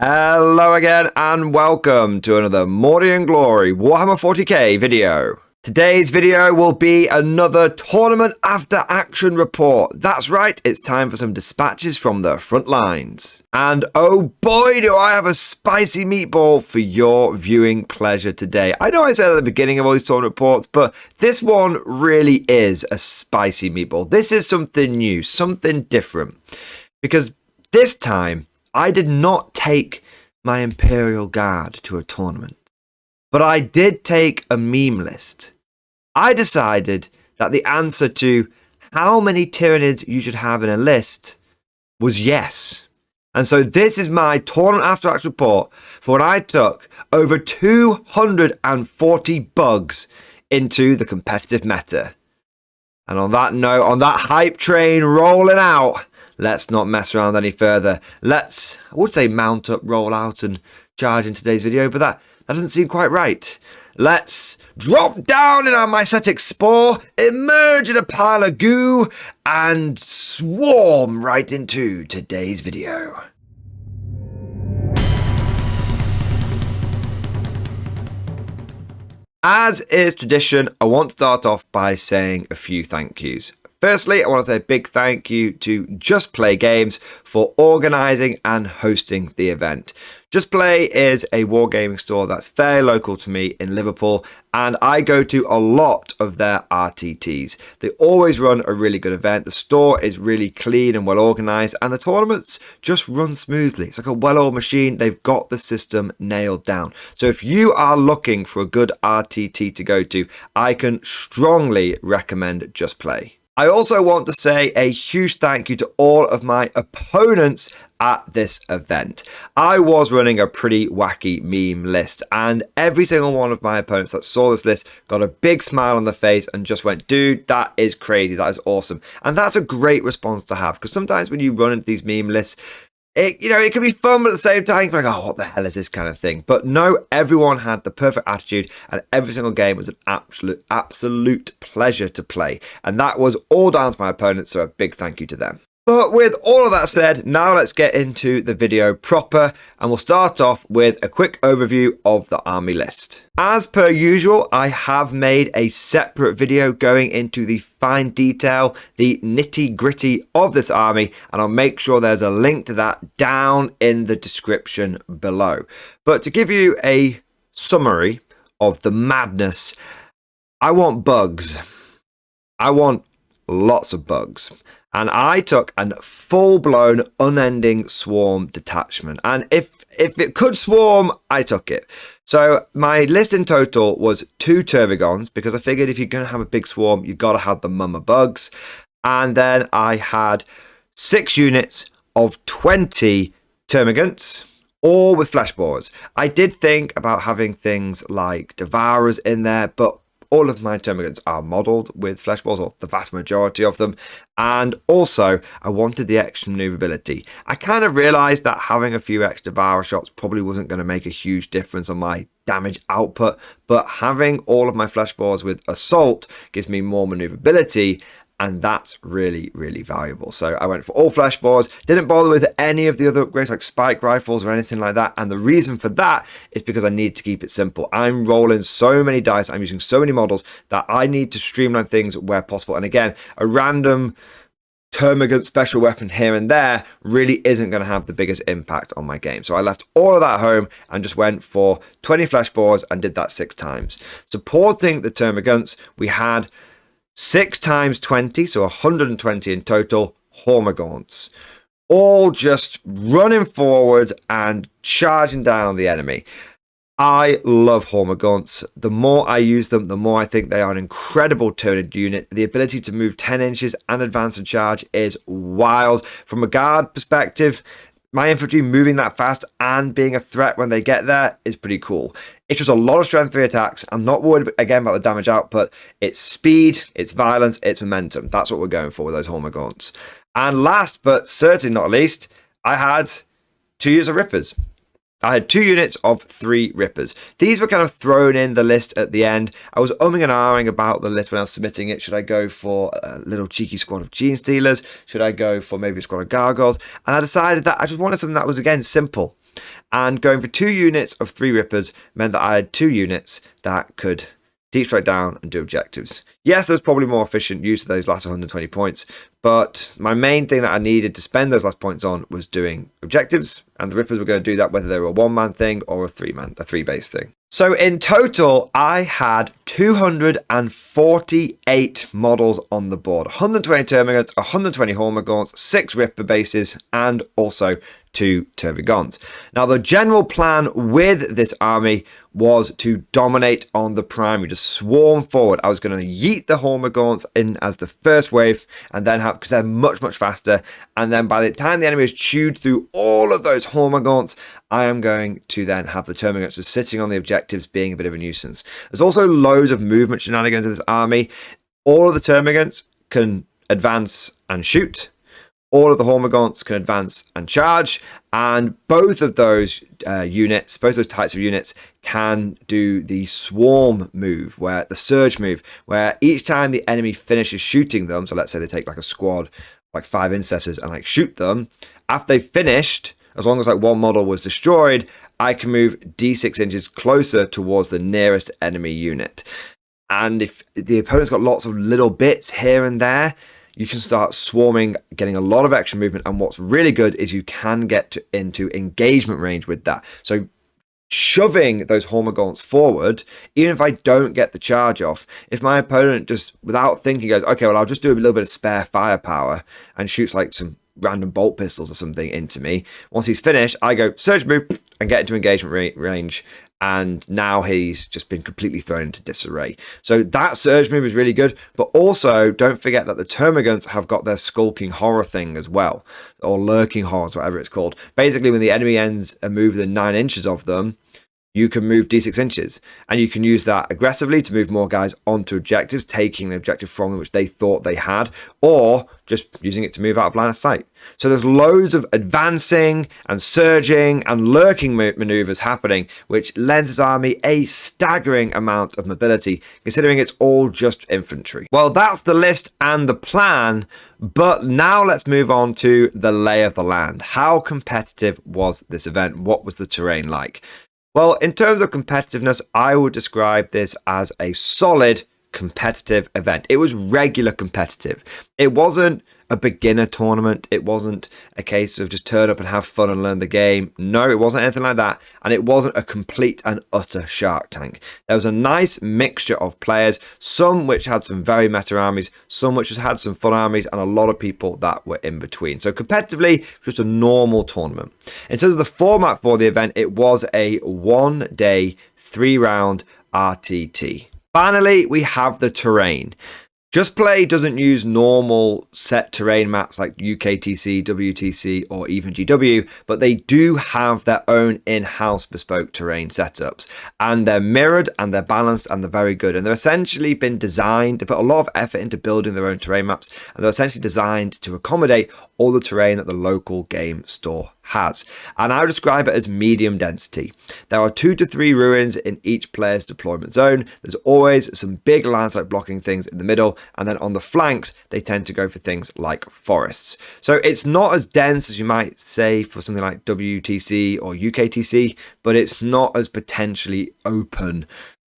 Hello again and welcome to another Morty and Glory Warhammer 40k video. Today's video will be another tournament after action report. That's right, it's time for some dispatches from the front lines. And oh boy, do I have a spicy meatball for your viewing pleasure today. I know I said at the beginning of all these tournament reports, but this one really is a spicy meatball. This is something new, something different. Because this time, I did not take my Imperial Guard to a tournament, but I did take a meme list. I decided that the answer to how many Tyranids you should have in a list was yes. And so this is my tournament after action report for when I took over 240 bugs into the competitive meta. And on that note, on that hype train rolling out, let's not mess around any further. Let's, I would say mount up, roll out and charge in today's video, but that doesn't seem quite right. Let's drop down in our mycetic spore, emerge in a pile of goo, and swarm right into today's video. As is tradition, I want to start off by saying a few thank yous. Firstly, I want to say a big thank you to Just Play Games for organising and hosting the event. Just Play is a wargaming store that's fairly local to me in Liverpool, and I go to a lot of their RTTs. They always run a really good event. The store is really clean and well organised, and the tournaments just run smoothly. It's like a well-oiled machine. They've got the system nailed down. So if you are looking for a good RTT to go to, I can strongly recommend Just Play. I also want to say a huge thank you to all of my opponents at this event. I was running a pretty wacky meme list, and every single one of my opponents that saw this list got a big smile on their face and just went, dude, that is crazy, that is awesome. And that's a great response to have, because sometimes when you run into these meme lists, it can be fun, but at the same time, like, oh, what the hell is this kind of thing? But no, everyone had the perfect attitude, and every single game was an absolute pleasure to play. And that was all down to my opponents, so a big thank you to them. But with all of that said, now let's get into the video proper, and we'll start off with a quick overview of the army list. As per usual, I have made a separate video going into the fine detail, the nitty gritty of this army, and I'll make sure there's a link to that down in the description below. But to give you a summary of the madness, I want bugs. I want lots of bugs. And I took a full-blown, unending swarm detachment. And if it could swarm, I took it. So my list in total was 2 Tervigons, because I figured if you're going to have a big swarm, you've got to have the mama bugs. And then I had 6 units of 20 Termagants, all with fleshbores. I did think about having things like Devourers in there, but all of my Termagants are modelled with fleshballs, or the vast majority of them. And also, I wanted the extra manoeuvrability. I kind of realised that having a few extra Devourer shots probably wasn't going to make a huge difference on my damage output, but having all of my fleshballs with Assault gives me more manoeuvrability, and that's really, really valuable. So I went for all fleshballs, didn't bother with any of the other upgrades like spike rifles or anything like that. And the reason for that is because I need to keep it simple. I'm rolling so many dice, I'm using so many models that I need to streamline things where possible. And again, a random Termagant special weapon here and there really isn't going to have the biggest impact on my game. So I left all of that home and just went for 20 fleshballs and did that 6 times. Supporting the Termagants, we had 6 times 20, so 120 in total, Hormagaunts. All just running forward and charging down the enemy. I love Hormagaunts. The more I use them, the more I think they are an incredible Tyranid unit. The ability to move 10 inches and advance and charge is wild. From a guard perspective, my infantry moving that fast and being a threat when they get there is pretty cool. It's just a lot of strength 3 attacks. I'm not worried again about the damage output. It's speed, it's violence, it's momentum. That's what we're going for with those Hormagaunts. And last but certainly not least, I had 2 units of Rippers. I had 2 units of 3 Rippers. These were kind of thrown in the list at the end. I was umming and ahhing about the list when I was submitting it. Should I go for a little cheeky squad of Gene Stealers? Should I go for maybe a squad of Gargoyles? And I decided that I just wanted something that was, again, simple. And going for 2 units of 3 Rippers meant that I had 2 units that could deep strike down and do objectives. Yes, there's probably more efficient use of those last 120 points, but my main thing that I needed to spend those last points on was doing objectives, and the Rippers were going to do that whether they were a 1-man thing or a 3-base thing. So in total, I had 248 models on the board. 120 Termagants, 120 Hormagaunts, 6 Ripper bases, and also 2 Termagants. Now, the general plan with this army was to dominate on the primary, just swarm forward. I was going to yeet the Hormagaunts in as the first wave, and then have, because they're much, much faster, and then by the time the enemy has chewed through all of those Hormagaunts, I am going to then have the Termagants just sitting on the objectives, being a bit of a nuisance. There's also loads of movement shenanigans in this army. All of the Termagants can advance and shoot. All of the Hormagaunts can advance and charge, and both of those units, both those types of units, can do the swarm move, where the surge move, where each time the enemy finishes shooting them, so let's say they take like a squad, like 5 Incessors, and like shoot them, after they finished, as long as like one model was destroyed, I can move d6 inches closer towards the nearest enemy unit. And if the opponent's got lots of little bits here and there, you can start swarming, getting a lot of extra movement, and what's really good is you can get into engagement range with that. So shoving those Hormagaunts forward, even if I don't get the charge off, if my opponent just, without thinking, goes, okay, well, I'll just do a little bit of spare firepower and shoots like some random bolt pistols or something into me, once he's finished, I go surge move and get into engagement range, and now he's just been completely thrown into disarray. So that surge move is really good, but also don't forget that the Termagants have got their skulking horror thing as well, or lurking horrors, whatever it's called. Basically, when the enemy ends a move within 9 inches of them, you can move d6 inches, and you can use that aggressively to move more guys onto objectives, taking the objective from them which they thought they had, or just using it to move out of line of sight. So there's loads of advancing and surging and lurking maneuvers happening, which lends this army a staggering amount of mobility, considering it's all just infantry. Well, that's the list and the plan, but now let's move on to the lay of the land. How competitive was this event? What was the terrain like? Well, in terms of competitiveness, I would describe this as a solid competitive event. It was regular competitive. It wasn't a beginner tournament. It wasn't a case of just turn up and have fun and learn the game. No, it wasn't anything like that. And it wasn't a complete and utter Shark Tank. There was a nice mixture of players, some which had some very meta armies, some which just had some fun armies, and a lot of people that were in between. So competitively, just a normal tournament. In terms of the format for the event, it was a 1-day, 3-round RTT. Finally, we have the terrain. Just Play doesn't use normal set terrain maps like UKTC, WTC, or even GW, but they do have their own in-house bespoke terrain setups, and they're mirrored and they're balanced and they're very good, and they're essentially been designed to put a lot of effort into building their own terrain maps, and they're essentially designed to accommodate all the terrain that the local game store has. And I would describe it as medium density. There are 2 to 3 ruins in each player's deployment zone. There's always some big landslide blocking things in the middle, and then on the flanks they tend to go for things like forests. So it's not as dense as you might say for something like WTC or UKTC, but it's not as potentially open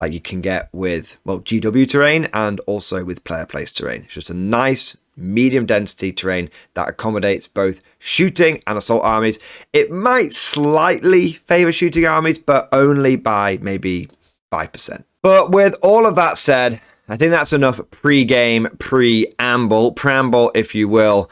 like you can get with, well, GW terrain and also with player place terrain. It's just a nice medium density terrain that accommodates both shooting and assault armies. It might slightly favor shooting armies, but only by maybe 5%. But with all of that said, I think that's enough pre-game, preamble, if you will.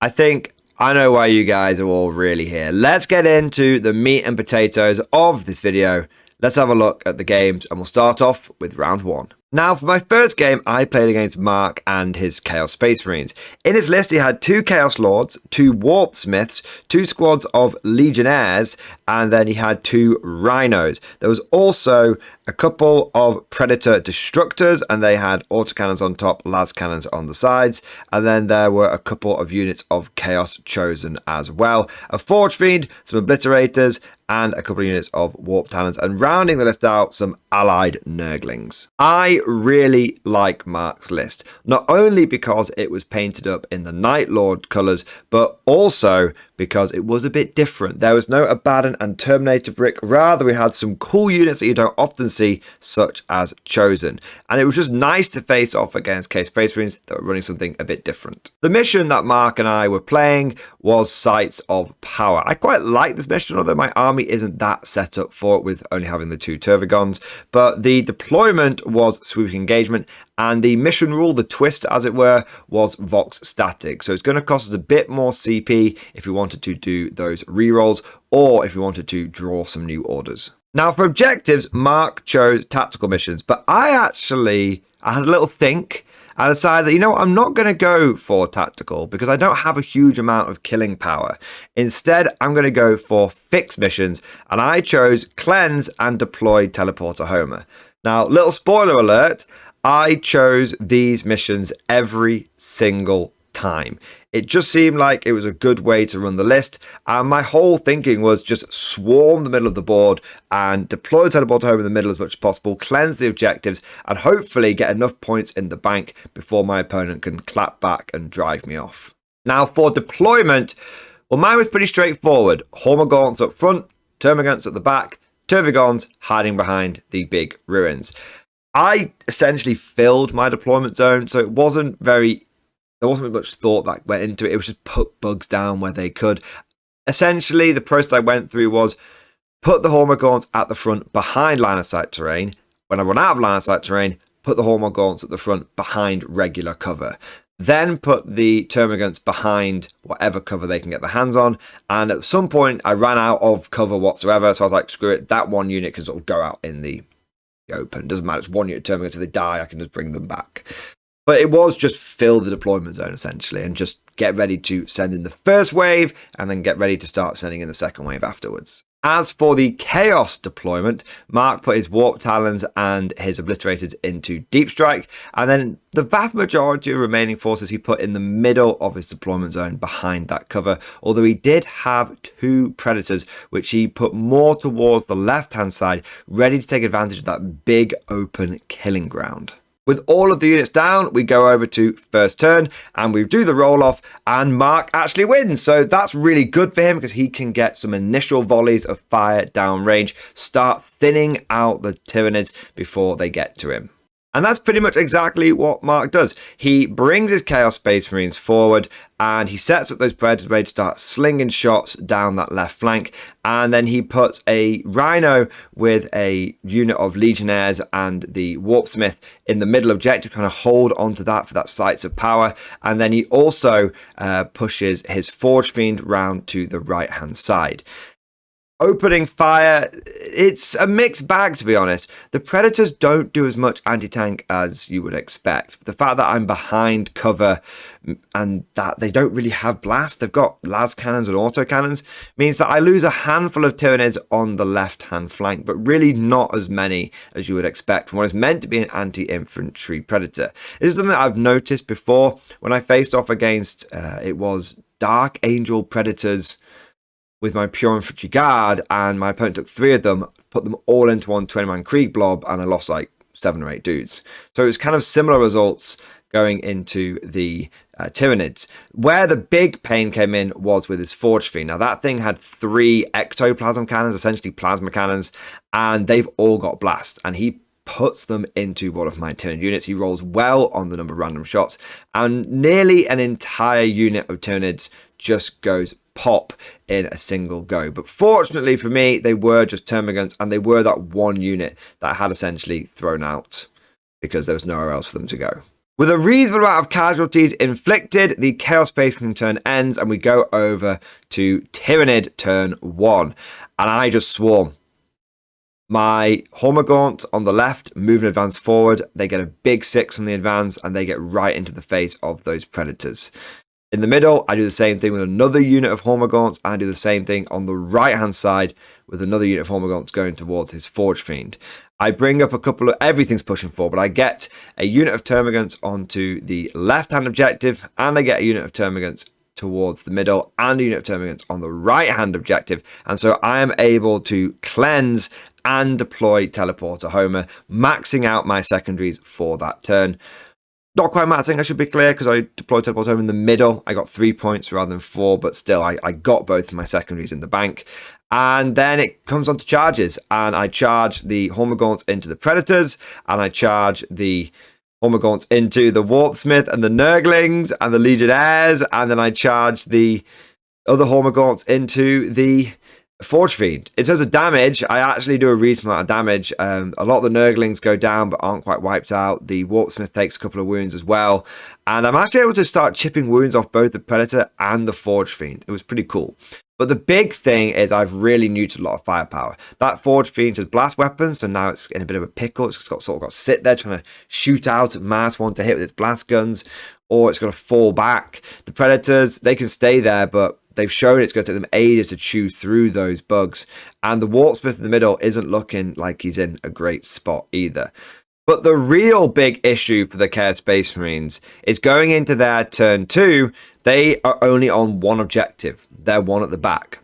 I think I know why you guys are all really here. Let's get into the meat and potatoes of this video. Let's have a look at the games, and we'll start off with round 1. Now, for my first game, I played against Mark and his Chaos Space Marines. In his list, he had 2 Chaos Lords, 2 Warp Smiths, 2 squads of Legionnaires, and then he had 2 Rhinos. There was also a couple of Predator Destructors, and they had autocannons on top, las cannons on the sides, and then there were a couple of units of Chaos Chosen as well. A Forge Fiend, some Obliterators, and a couple of units of Warp Talons, and rounding the list out, some allied Nurglings. I really like Mark's list, not only because it was painted up in the Night Lord colours, but also because it was a bit different. There was no Abaddon and Terminator brick, rather we had some cool units that you don't often see, such as Chosen. And it was just nice to face off against K Space Marines that were running something a bit different. The mission that Mark and I were playing was Sites of Power. I quite like this mission, although my army isn't that set up for it with only having the 2 Tervigons, but the deployment was Sweeping Engagement, and the mission rule, the twist as it were, was Vox Static. So it's going to cost us a bit more CP if we wanted to do those rerolls, or if we wanted to draw some new orders. Now for objectives, Mark chose tactical missions, but I had a little think. I decided that, you know what, I'm not going to go for tactical because I don't have a huge amount of killing power. Instead, I'm going to go for fixed missions, and I chose Cleanse and Deploy Teleporter Homer. Now, little spoiler alert, I chose these missions every single time. It just seemed like it was a good way to run the list, and my whole thinking was just swarm the middle of the board and deploy the teleporter home in the middle as much as possible, cleanse the objectives, and hopefully get enough points in the bank before my opponent can clap back and drive me off. Now for deployment, well, mine was pretty straightforward. Hormagaunts up front, Termagants at the back, Tervigons hiding behind the big ruins. I essentially filled my deployment zone, so it wasn't there wasn't much thought that went into it. It was just put bugs down where they could. Essentially, the process I went through was put the Hormagaunts at the front behind line of sight terrain. When I run out of line of sight terrain, put the Hormagaunts at the front behind regular cover. Then put the Termagants behind whatever cover they can get their hands on. And at some point, I ran out of cover whatsoever. So I was like, screw it, that one unit can sort of go out in the open. Doesn't matter, it's one unit Termagants. If they die, I can just bring them back. But it was just fill the deployment zone, essentially, and just get ready to send in the first wave, and then get ready to start sending in the second wave afterwards. As for the Chaos deployment, Mark put his Warp Talons and his Obliterators into Deep Strike, and then the vast majority of remaining forces he put in the middle of his deployment zone behind that cover, although he did have 2 Predators, which he put more towards the left-hand side, ready to take advantage of that big open killing ground. With all of the units down, we go over to first turn and we do the roll off, and Mark actually wins. So that's really good for him because he can get some initial volleys of fire downrange, start thinning out the Tyranids before they get to him. And that's pretty much exactly what Mark does. He brings his Chaos Space Marines forward and he sets up those Predators ready to start slinging shots down that left flank. And then he puts a Rhino with a unit of Legionnaires and the Warpsmith in the middle objective, trying to hold onto that for that Sites of Power. And then he also pushes his Forge Fiend round to the right-hand side. Opening fire, it's a mixed bag, to be honest. The Predators don't do as much anti-tank as you would expect. The fact that I'm behind cover and that they don't really have blast, they've got las cannons and auto cannons, means that I lose a handful of Tyranids on the left-hand flank, but really not as many as you would expect from what is meant to be an anti-infantry Predator. This is something that I've noticed before when I faced off against, it was Dark Angel Predators with my Pure Infantry Guard, and my opponent took 3 of them, put them all into one 20-man Krieg blob, and I lost like 7 or 8 dudes. So it was kind of similar results going into the Tyranids. Where the big pain came in was with his Forge Fiend. Now that thing had 3 ectoplasm cannons, essentially plasma cannons, and they've all got blast, and he puts them into one of my Tyranid units. He rolls well on the number of random shots, and nearly an entire unit of Tyranids just goes pop in a single go. But fortunately for me, they were just Termagants, and they were that one unit that I had essentially thrown out because there was nowhere else for them to go. With a reasonable amount of casualties inflicted, the Chaos Space Marine turn ends, and we go over to Tyranid turn 1, and I just swarm. My Hormagaunt on the left move and advance forward. They get a big 6 on the advance, and they get right into the face of those Predators. In the middle, I do the same thing with another unit of Hormagaunts, and I do the same thing on the right-hand side with another unit of Hormagaunts going towards his Forge Fiend. I bring up a couple of, everything's pushing forward, but I get a unit of termagants onto the left-hand objective, and I get a unit of termagants towards the middle, and a unit of termagants on the right-hand objective. And so I am able to cleanse and deploy Teleporter Homer, maxing out my secondaries for that turn. Not quite maxing, I should be clear, because I deployed Teleporter Homer in the middle. I got 3 points rather than 4, but still, I got both of my secondaries in the bank. And then it comes on to charges, and I charge the Hormagaunts into the Predators, and I charge the Hormagaunts into the Warpsmith and the Nurglings and the Legionnaires, and then I charge the other Hormagaunts into the Forge Fiend. In terms of damage, I actually do a reasonable amount of damage. A lot of the Nurglings go down but aren't quite wiped out. The Warpsmith takes a couple of wounds as well. And I'm actually able to start chipping wounds off both the Predator and the Forge Fiend. It was pretty cool. But the big thing is I've really neutered a lot of firepower. That Forge Fiend has blast weapons, so now it's in a bit of a pickle. It's got sort of got to sit there trying to shoot out at -1 to hit with its blast guns, or it's going to fall back. The Predators, they can stay there, but they've shown it's going to take them ages to chew through those bugs. And the Warpsmith in the middle isn't looking like he's in a great spot either. But the real big issue for the Chaos Space Marines is going into their turn 2, they are only on one objective. They're one at the back,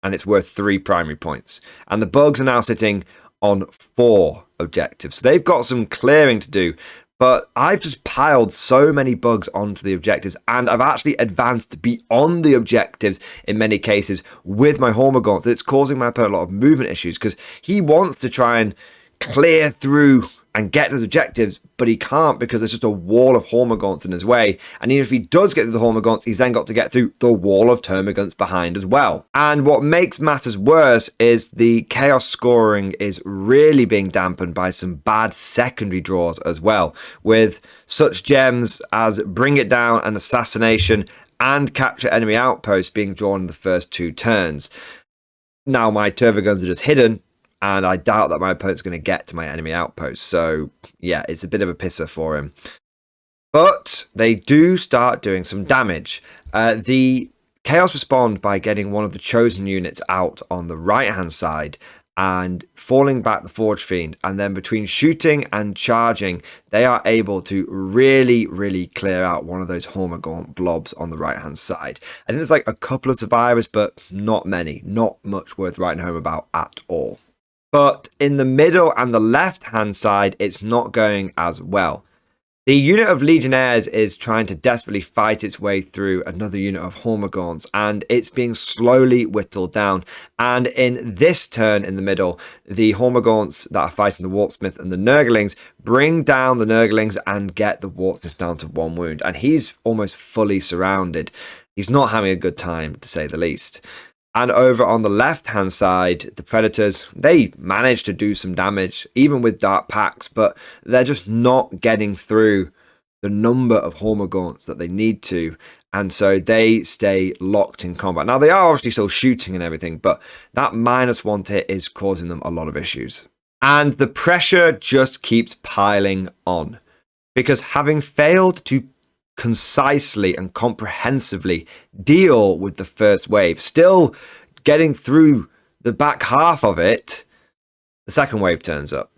and it's worth 3 primary points. And the bugs are now sitting on 4 objectives. So they've got some clearing to do, but I've just piled so many bugs onto the objectives, and I've actually advanced beyond the objectives in many cases with my Hormagaunts. It's causing my opponent a lot of movement issues, because he wants to try and clear through and get to the objectives, but he can't because there's just a wall of Hormagaunts in his way. And even if he does get through the Hormagaunts, he's then got to get through the wall of Termagants behind as well. And what makes matters worse is the chaos scoring is really being dampened by some bad secondary draws as well, with such gems as Bring It Down and Assassination and Capture Enemy Outposts being drawn in the first 2 turns. Now my Termagants are just hidden, and I doubt that my opponent's going to get to my enemy outpost. So, yeah, it's a bit of a pisser for him. But they do start doing some damage. The Chaos respond by getting one of the chosen units out on the right-hand side and falling back the Forge Fiend. And then between shooting and charging, they are able to really, really clear out one of those Hormagaunt blobs on the right-hand side. I think there's like a couple of survivors, but not many. Not much worth writing home about at all. But in the middle and the left-hand side, it's not going as well. The unit of Legionnaires is trying to desperately fight its way through another unit of Hormagaunts, and it's being slowly whittled down. And in this turn in the middle, the Hormagaunts that are fighting the Warpsmith and the Nurglings bring down the Nurglings and get the Warpsmith down to 1 wound. And he's almost fully surrounded. He's not having a good time, to say the least. And over on the left-hand side, the Predators, they manage to do some damage, even with Dark Packs, but they're just not getting through the number of Hormagaunts that they need to, and so they stay locked in combat. Now, they are obviously still shooting and everything, but that -1 to hit is causing them a lot of issues. And the pressure just keeps piling on, because having failed to concisely and comprehensively deal with the first wave, still getting through the back half of it, the second wave turns up.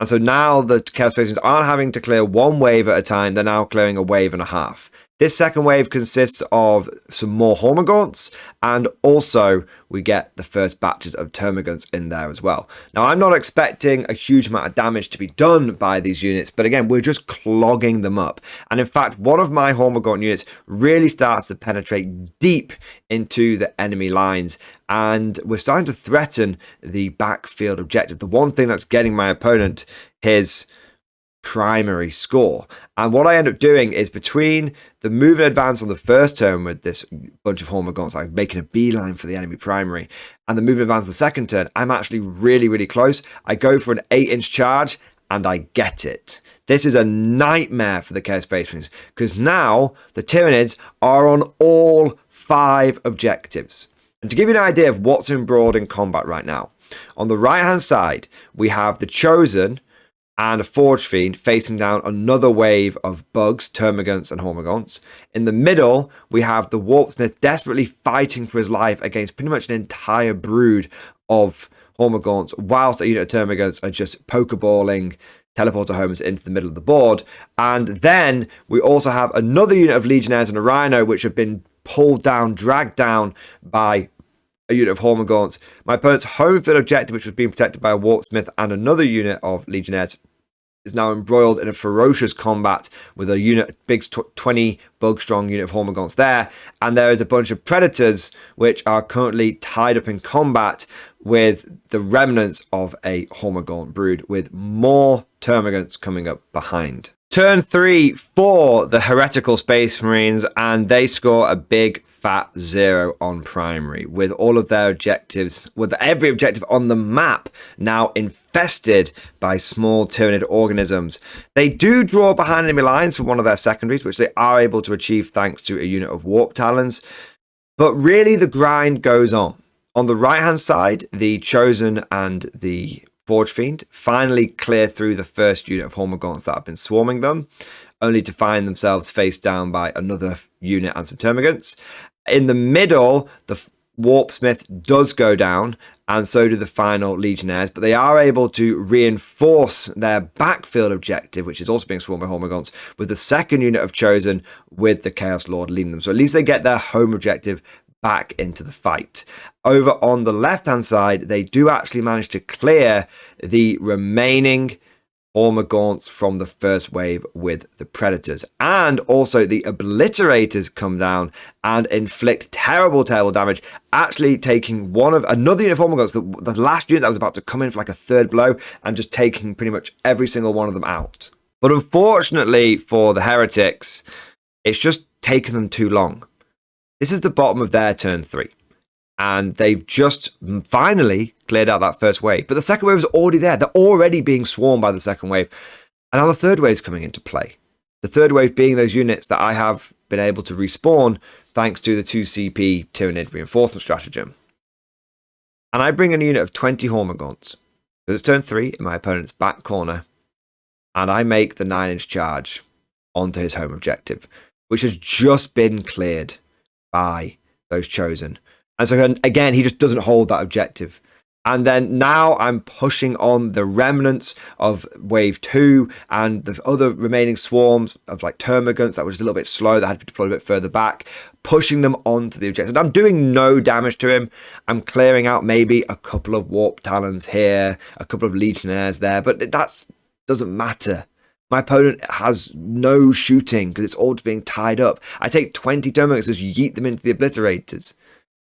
And so now the Chaos Space Marines aren't having to clear 1 wave at a time, they're now clearing a wave and a half. This second wave consists of some more Hormagaunts, and also we get the first batches of Termagants in there as well. Now, I'm not expecting a huge amount of damage to be done by these units, but again, we're just clogging them up. And in fact, one of my Hormagaunt units really starts to penetrate deep into the enemy lines, and we're starting to threaten the backfield objective, the one thing that's getting my opponent his primary score. And what I end up doing is, between the move and advance on the first turn with this bunch of Hormagaunts, like making a beeline for the enemy primary, and the move and advance on the second turn, I'm actually really, really close. I go for an 8-inch charge, and I get it. This is a nightmare for the Chaos Space Marines, because now the Tyranids are on all 5 objectives. And to give you an idea of what's embroiled in combat right now, on the right-hand side, we have the Chosen and a Forge Fiend facing down another wave of bugs, termagants and hormagaunts. In the middle, we have the Warpsmith desperately fighting for his life against pretty much an entire brood of hormagaunts, whilst a unit of termagants are just pokeballing teleporter homers into the middle of the board. And then we also have another unit of legionnaires and a rhino, which have been pulled down, dragged down by a unit of hormagaunts. My opponent's home field objective, which was being protected by a Warpsmith and another unit of legionnaires, is now embroiled in a ferocious combat with a unit, big 20 bug strong unit of hormagaunts there, and there is a bunch of predators which are currently tied up in combat with the remnants of a hormagaunt brood, with more termagants coming up behind. Turn 3 for the heretical Space Marines, and they score a big fat 0 on primary, with all of their objectives, with every objective on the map now infested by small Tyranid organisms. They do draw behind enemy lines for one of their secondaries, which they are able to achieve thanks to a unit of Warp Talons, but really the grind goes on. On the right hand side, the Chosen and the Forge Fiend finally clear through the first unit of hormagaunts that have been swarming them, only to find themselves faced down by another unit and some termagants. In the middle, the Warpsmith does go down, and so do the final legionnaires, but they are able to reinforce their backfield objective, which is also being swarmed by hormagaunts, with the second unit of Chosen with the Chaos Lord leading them. So at least they get their home objective back into the fight. Over on the left-hand side, they do actually manage to clear the remaining hormagaunts from the first wave with the predators, and also the obliterators come down and inflict terrible damage, actually taking another unit of hormagaunts, the last unit that was about to come in for like a third blow, and just taking pretty much every single one of them out. But unfortunately for the heretics, it's just taken them too long. This is the bottom of their turn 3. And they've just finally cleared out that first wave. But the second wave is already there. They're already being swarmed by the second wave. And now the third wave is coming into play. The third wave being those units that I have been able to respawn thanks to the 2CP Tyranid reinforcement stratagem. And I bring in a unit of 20 hormagaunts. So it's turn 3 in my opponent's back corner. And I make the 9-inch charge onto his home objective, which has just been cleared by those Chosen. And so again, he just doesn't hold that objective. And then now I'm pushing on the remnants of wave 2 and the other remaining swarms of like termagants that were just a little bit slow, that had to be deployed a bit further back, pushing them onto the objective. I'm doing no damage to him. I'm clearing out maybe a couple of Warp Talons here, a couple of Legionnaires there, but that doesn't matter. My opponent has no shooting because it's all just being tied up. I take 20 termagants, just yeet them into the obliterators.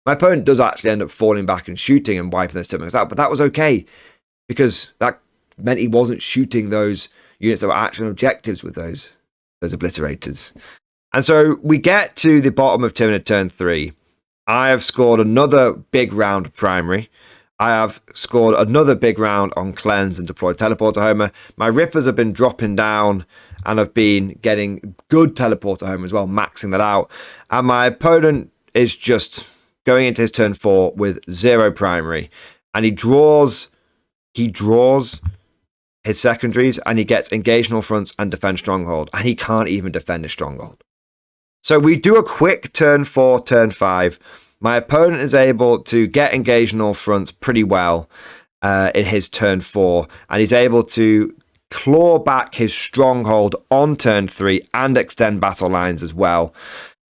My opponent does actually end up falling back and shooting and wiping those termagants out, but that was okay because that meant he wasn't shooting those units that were actual objectives with those obliterators. And so we get to the bottom of Tyranid turn 3. I have scored another big round of primary. I have scored another big round on Cleanse and deployed Teleporter Homer. My Rippers have been dropping down and have been getting good Teleporter Homer as well, maxing that out. And my opponent is just going into his turn 4 with 0 primary, and he draws his secondaries, and he gets engage in all fronts and defend stronghold, and he can't even defend his stronghold. So we do a quick turn 4, turn 5. My opponent is able to get engaged in all fronts pretty well in his turn 4, and he's able to claw back his stronghold on turn 3 and extend battle lines as well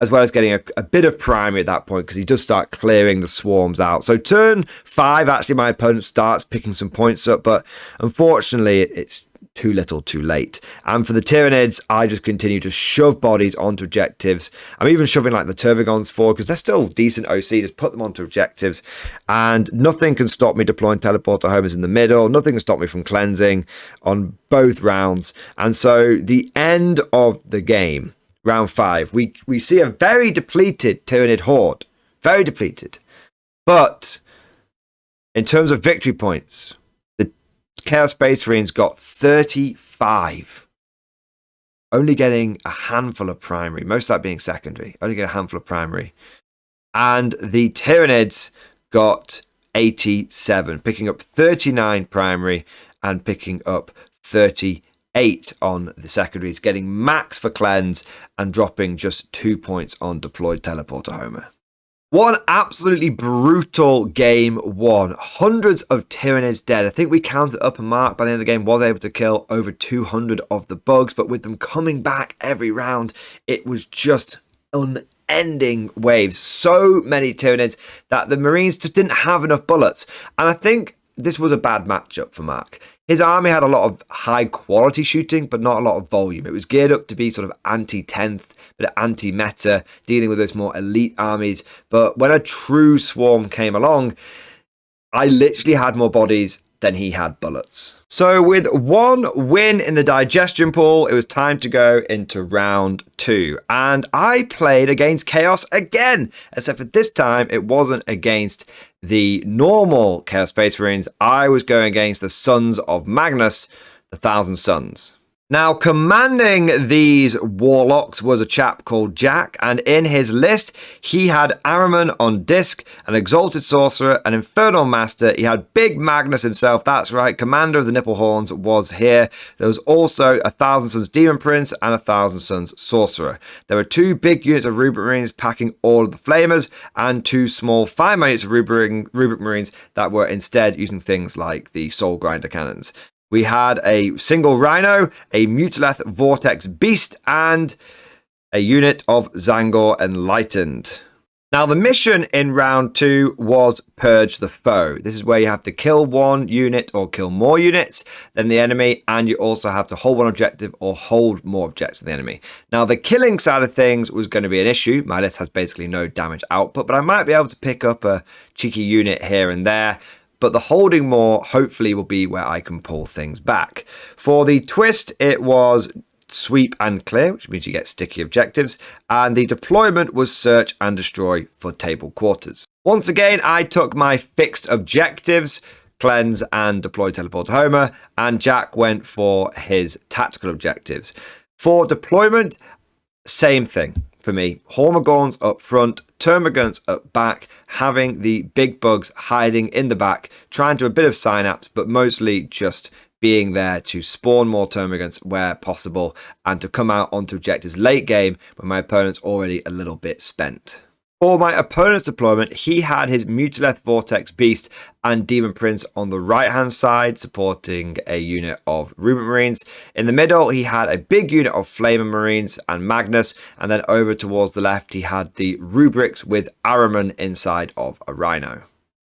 as getting a bit of primary at that point because he does start clearing the swarms out. So turn 5, actually, my opponent starts picking some points up, but unfortunately, it's too little too late. And for the Tyranids, I just continue to shove bodies onto objectives. I'm even shoving like the Tervigons forward because they're still decent OC, just put them onto objectives. And nothing can stop me deploying Teleporter Homers in the middle. Nothing can stop me from cleansing on both rounds. And so the end of the game, round 5, we see a very depleted Tyranid horde. Very depleted. But in terms of victory points, the Chaos Space Marines got 35. Only getting a handful of primary. Most of that being secondary. Only get a handful of primary. And the Tyranids got 87. Picking up 39 primary and picking up 38 on the secondaries, getting max for cleanse and dropping just 2 points on deployed teleporter Homer. What an absolutely brutal game one. Hundreds of Tyranids dead. I think we counted up a mark by the end of the game, was able to kill over 200 of the bugs, but with them coming back every round, it was just unending waves. So many Tyranids that the Marines just didn't have enough bullets. And I think this was a bad matchup for Mark. His army had a lot of high quality shooting, but not a lot of volume. It was geared up to be sort of anti-10th, but anti-meta, dealing with those more elite armies. But when a true swarm came along, I literally had more bodies than he had bullets. So with one win in the digestion pool, it was time to go into round 2. And I played against Chaos again, except for this time it wasn't against the normal Chaos Space Marines. I was going against the Sons of Magnus, the Thousand Sons. Now, commanding these warlocks was a chap called Jack, and in his list, he had Ahriman on disc, an Exalted Sorcerer, an Infernal Master. He had Big Magnus himself, that's right, Commander of the Nipplehorns was here. There was also a Thousand Sons Demon Prince and a Thousand Sons Sorcerer. There were 2 big units of Rubric Marines packing all of the Flamers, and 2 small 5-man units of Rubric Marines that were instead using things like the Soul Grinder cannons. We had a single Rhino, a Mutileth Vortex Beast, and a unit of Zangor Enlightened. Now, the mission in round 2 was Purge the Foe. This is where you have to kill 1 unit or kill more units than the enemy, and you also have to hold 1 objective or hold more objectives than the enemy. Now, the killing side of things was going to be an issue. My list has basically no damage output, but I might be able to pick up a cheeky unit here and there. But the holding more hopefully will be where I can pull things back. For the twist, it was sweep and clear, which means you get sticky objectives, and the deployment was search and destroy for table quarters. Once again, I took my fixed objectives, cleanse and deploy teleport Homer, and Jack went for his tactical objectives. For deployment, same thing for me. Hormagorns up front, Termagants up back, having the big bugs hiding in the back, trying to do a bit of synapse, but mostly just being there to spawn more Termagants where possible and to come out onto objectives late game when my opponent's already a little bit spent. For my opponent's deployment, he had his Mutileth Vortex Beast and Demon Prince on the right-hand side, supporting a unit of Rubric Marines. In the middle, he had a big unit of Flamer Marines and Magnus, and then over towards the left, he had the Rubrics with Ahriman inside of a Rhino.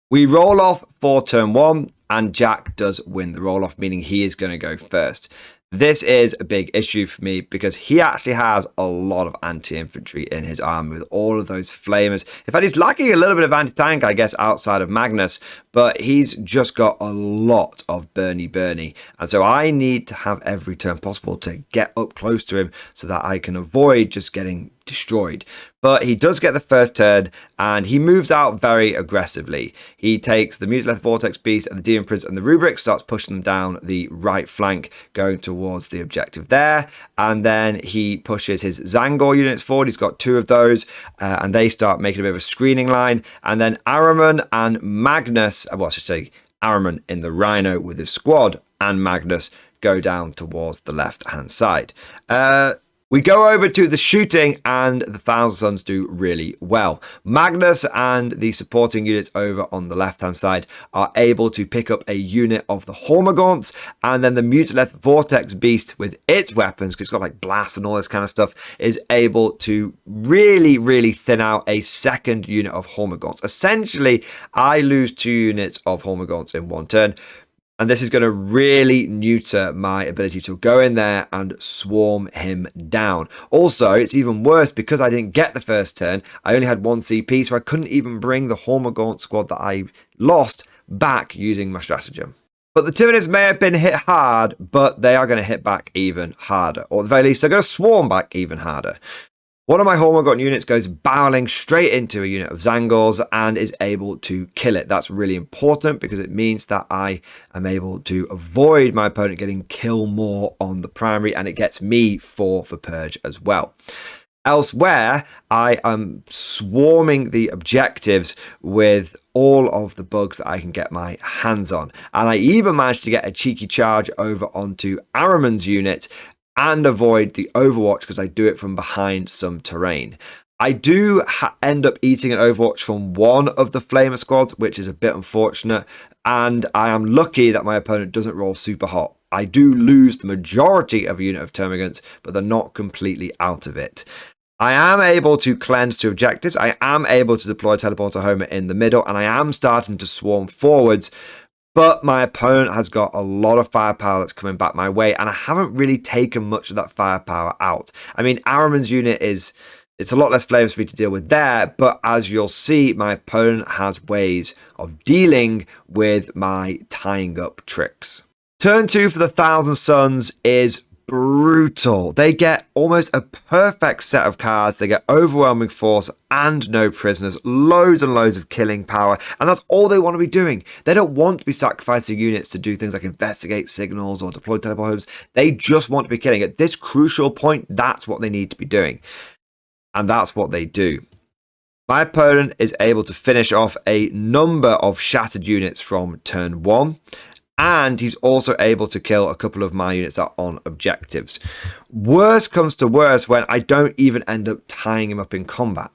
We roll off for turn 1, and Jack does win the roll-off, meaning he is going to go first. This is a big issue for me because he actually has a lot of anti-infantry in his army with all of those flamers. In fact, he's lacking a little bit of anti-tank, I guess, outside of Magnus, but he's just got a lot of Bernie. And so I need to have every turn possible to get up close to him so that I can avoid just getting destroyed. But he does get the first turn and he moves out very aggressively. He takes the Mutileth Vortex Beast and the Demon Prince and the Rubric, starts pushing them down the right flank, going towards the objective there. And then he pushes his Zangor units forward. He's got 2 of those and they start making a bit of a screening line. And then Ahriman and Magnus, well, I should say Ahriman in the Rhino with his squad and Magnus go down towards the left-hand side. We go over to the shooting and the Thousand Sons do really well. Magnus and the supporting units over on the left-hand side are able to pick up a unit of the Hormagaunts, and then the Mutileth Vortex Beast with its weapons, because it's got like blast and all this kind of stuff, is able to really thin out a second unit of Hormagaunts. Essentially, I lose 2 units of Hormagaunts in 1 turn. And this is going to really neuter my ability to go in there and swarm him down. Also, it's even worse because I didn't get the first turn. I only had 1 CP, so I couldn't even bring the Hormagaunt squad that I lost back using my stratagem. But the Tyranids may have been hit hard, but they are going to hit back even harder. Or at the very least, they're going to swarm back even harder. One of my Hormagaunt units goes barreling straight into a unit of Zangors and is able to kill it. That's really important because it means that I am able to avoid my opponent getting kill more on the primary, and it gets me 4 for Purge as well. Elsewhere, I am swarming the objectives with all of the bugs that I can get my hands on. And I even managed to get a cheeky charge over onto Araman's unit and avoid the overwatch because I do it from behind some terrain. I do end up eating an overwatch from one of the flamer squads, which is a bit unfortunate, and I am lucky that my opponent doesn't roll super hot. I do lose the majority of a unit of termagants, but they're not completely out of it. I am able to cleanse 2 objectives. I am able to deploy Teleporter Homer in the middle, and I am starting to swarm forwards. But my opponent has got a lot of firepower that's coming back my way, and I haven't really taken much of that firepower out. I mean, Araman's unit it's a lot less flavors for me to deal with there, but as you'll see, my opponent has ways of dealing with my tying up tricks. Turn 2 for the Thousand Suns is brutal. They get almost a perfect set of cards. They get overwhelming force and no prisoners, loads and loads of killing power, and that's all they want to be doing. They don't want to be sacrificing units to do things like investigate signals or deploy teleport hubs. They just want to be killing. At this crucial point, that's what they need to be doing, and that's what they do. My opponent is able to finish off a number of shattered units from turn 1. And he's also able to kill a couple of my units that are on objectives. Worst comes to worst when I don't even end up tying him up in combat,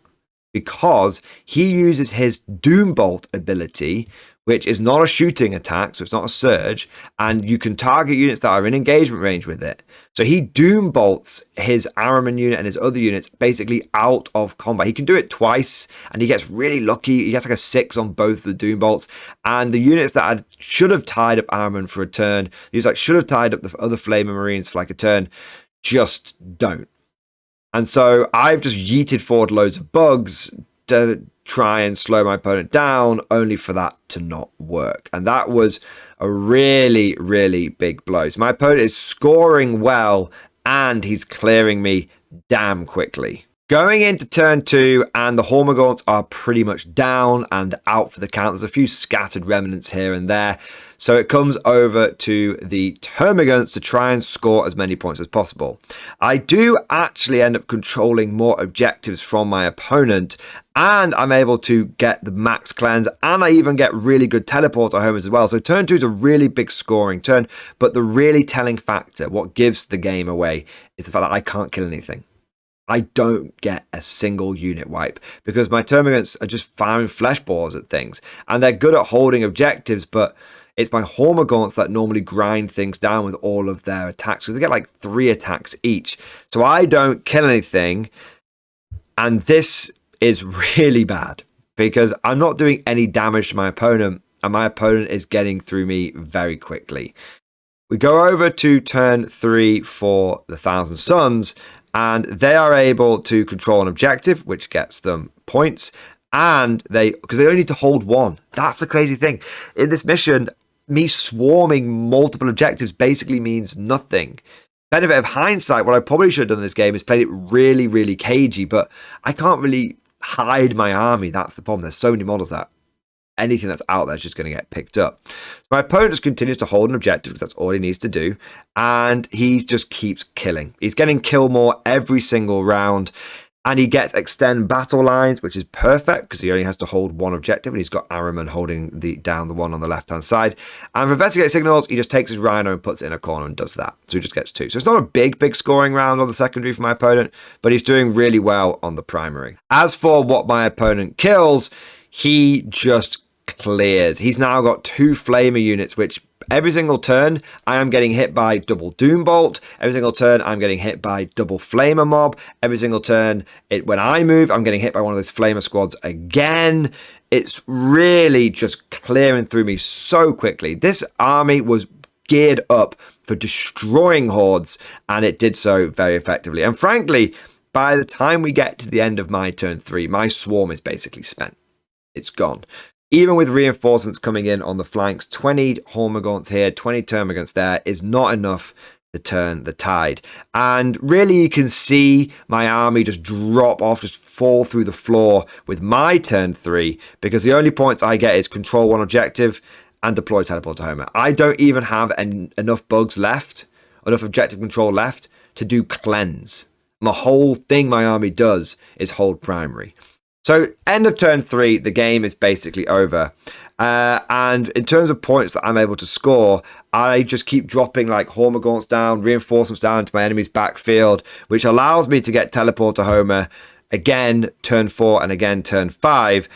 because he uses his Doombolt ability, which is not a shooting attack, so it's not a surge, and you can target units that are in engagement range with it. So he Doombolts his Araman unit and his other units basically out of combat. He can do it twice, and he gets really lucky. He gets like a 6 on both the Doombolts, and the units that should have tied up Araman for a turn, these like should have tied up the other Flamer Marines for like a turn, just don't. And so I've just yeeted forward loads of bugs to try and slow my opponent down, only for that to not work. And that was a really, really big blow. So my opponent is scoring well, and he's clearing me damn quickly. Going into turn 2, and the Hormagaunts are pretty much down and out for the count. There's a few scattered remnants here and there. So it comes over to the Termagants to try and score as many points as possible. I do actually end up controlling more objectives from my opponent, and I'm able to get the max cleanse, and I even get really good teleporter homers as well. So turn 2 is a really big scoring turn, but the really telling factor, what gives the game away, is the fact that I can't kill anything. I don't get a single unit wipe because my Termagants are just firing flesh balls at things, and they're good at holding objectives, but it's my Hormagaunts that normally grind things down with all of their attacks, because they get like 3 attacks each. So I don't kill anything, and this is really bad because I'm not doing any damage to my opponent, and my opponent is getting through me very quickly. We go over to turn 3 for the Thousand Suns, and they are able to control an objective, which gets them points, and because they only need to hold 1. That's the crazy thing. In this mission, me swarming multiple objectives basically means nothing. Benefit of hindsight, what I probably should have done in this game is played it really, really cagey, but I can't really hide my army. That's the problem. There's so many models that anything that's out there is just going to get picked up. So my opponent just continues to hold an objective because that's all he needs to do, and he just keeps killing. He's getting kill more every single round, and he gets extend battle lines, which is perfect because he only has to hold 1 objective, and he's got Araman holding down the one on the left-hand side. And for investigate signals, he just takes his Rhino and puts it in a corner and does that. So he just gets 2. So it's not a big scoring round on the secondary for my opponent, but he's doing really well on the primary. As for what my opponent kills, he just clears. He's now got 2 Flamer units, which every single turn I am getting hit by double Doombolt. Every single turn I'm getting hit by double Flamer Mob. Every single turn when I move, I'm getting hit by one of those Flamer squads again. It's really just clearing through me so quickly. This army was geared up for destroying hordes, and it did so very effectively. And frankly, by the time we get to the end of my turn 3, my swarm is basically spent. It's gone. Even with reinforcements coming in on the flanks, 20 Hormagaunts here, 20 Termagants there is not enough to turn the tide. And really you can see my army just drop off, just fall through the floor with my turn 3, because the only points I get is control 1 objective and deploy teleporter Homer. I don't even have enough bugs left, enough objective control left to do cleanse. The whole thing my army does is hold primary. So end of turn 3, the game is basically over. And in terms of points that I'm able to score, I just keep dropping like Hormagaunts down, reinforcements down into my enemy's backfield, which allows me to get teleport to Homer again turn 4 and again turn 5.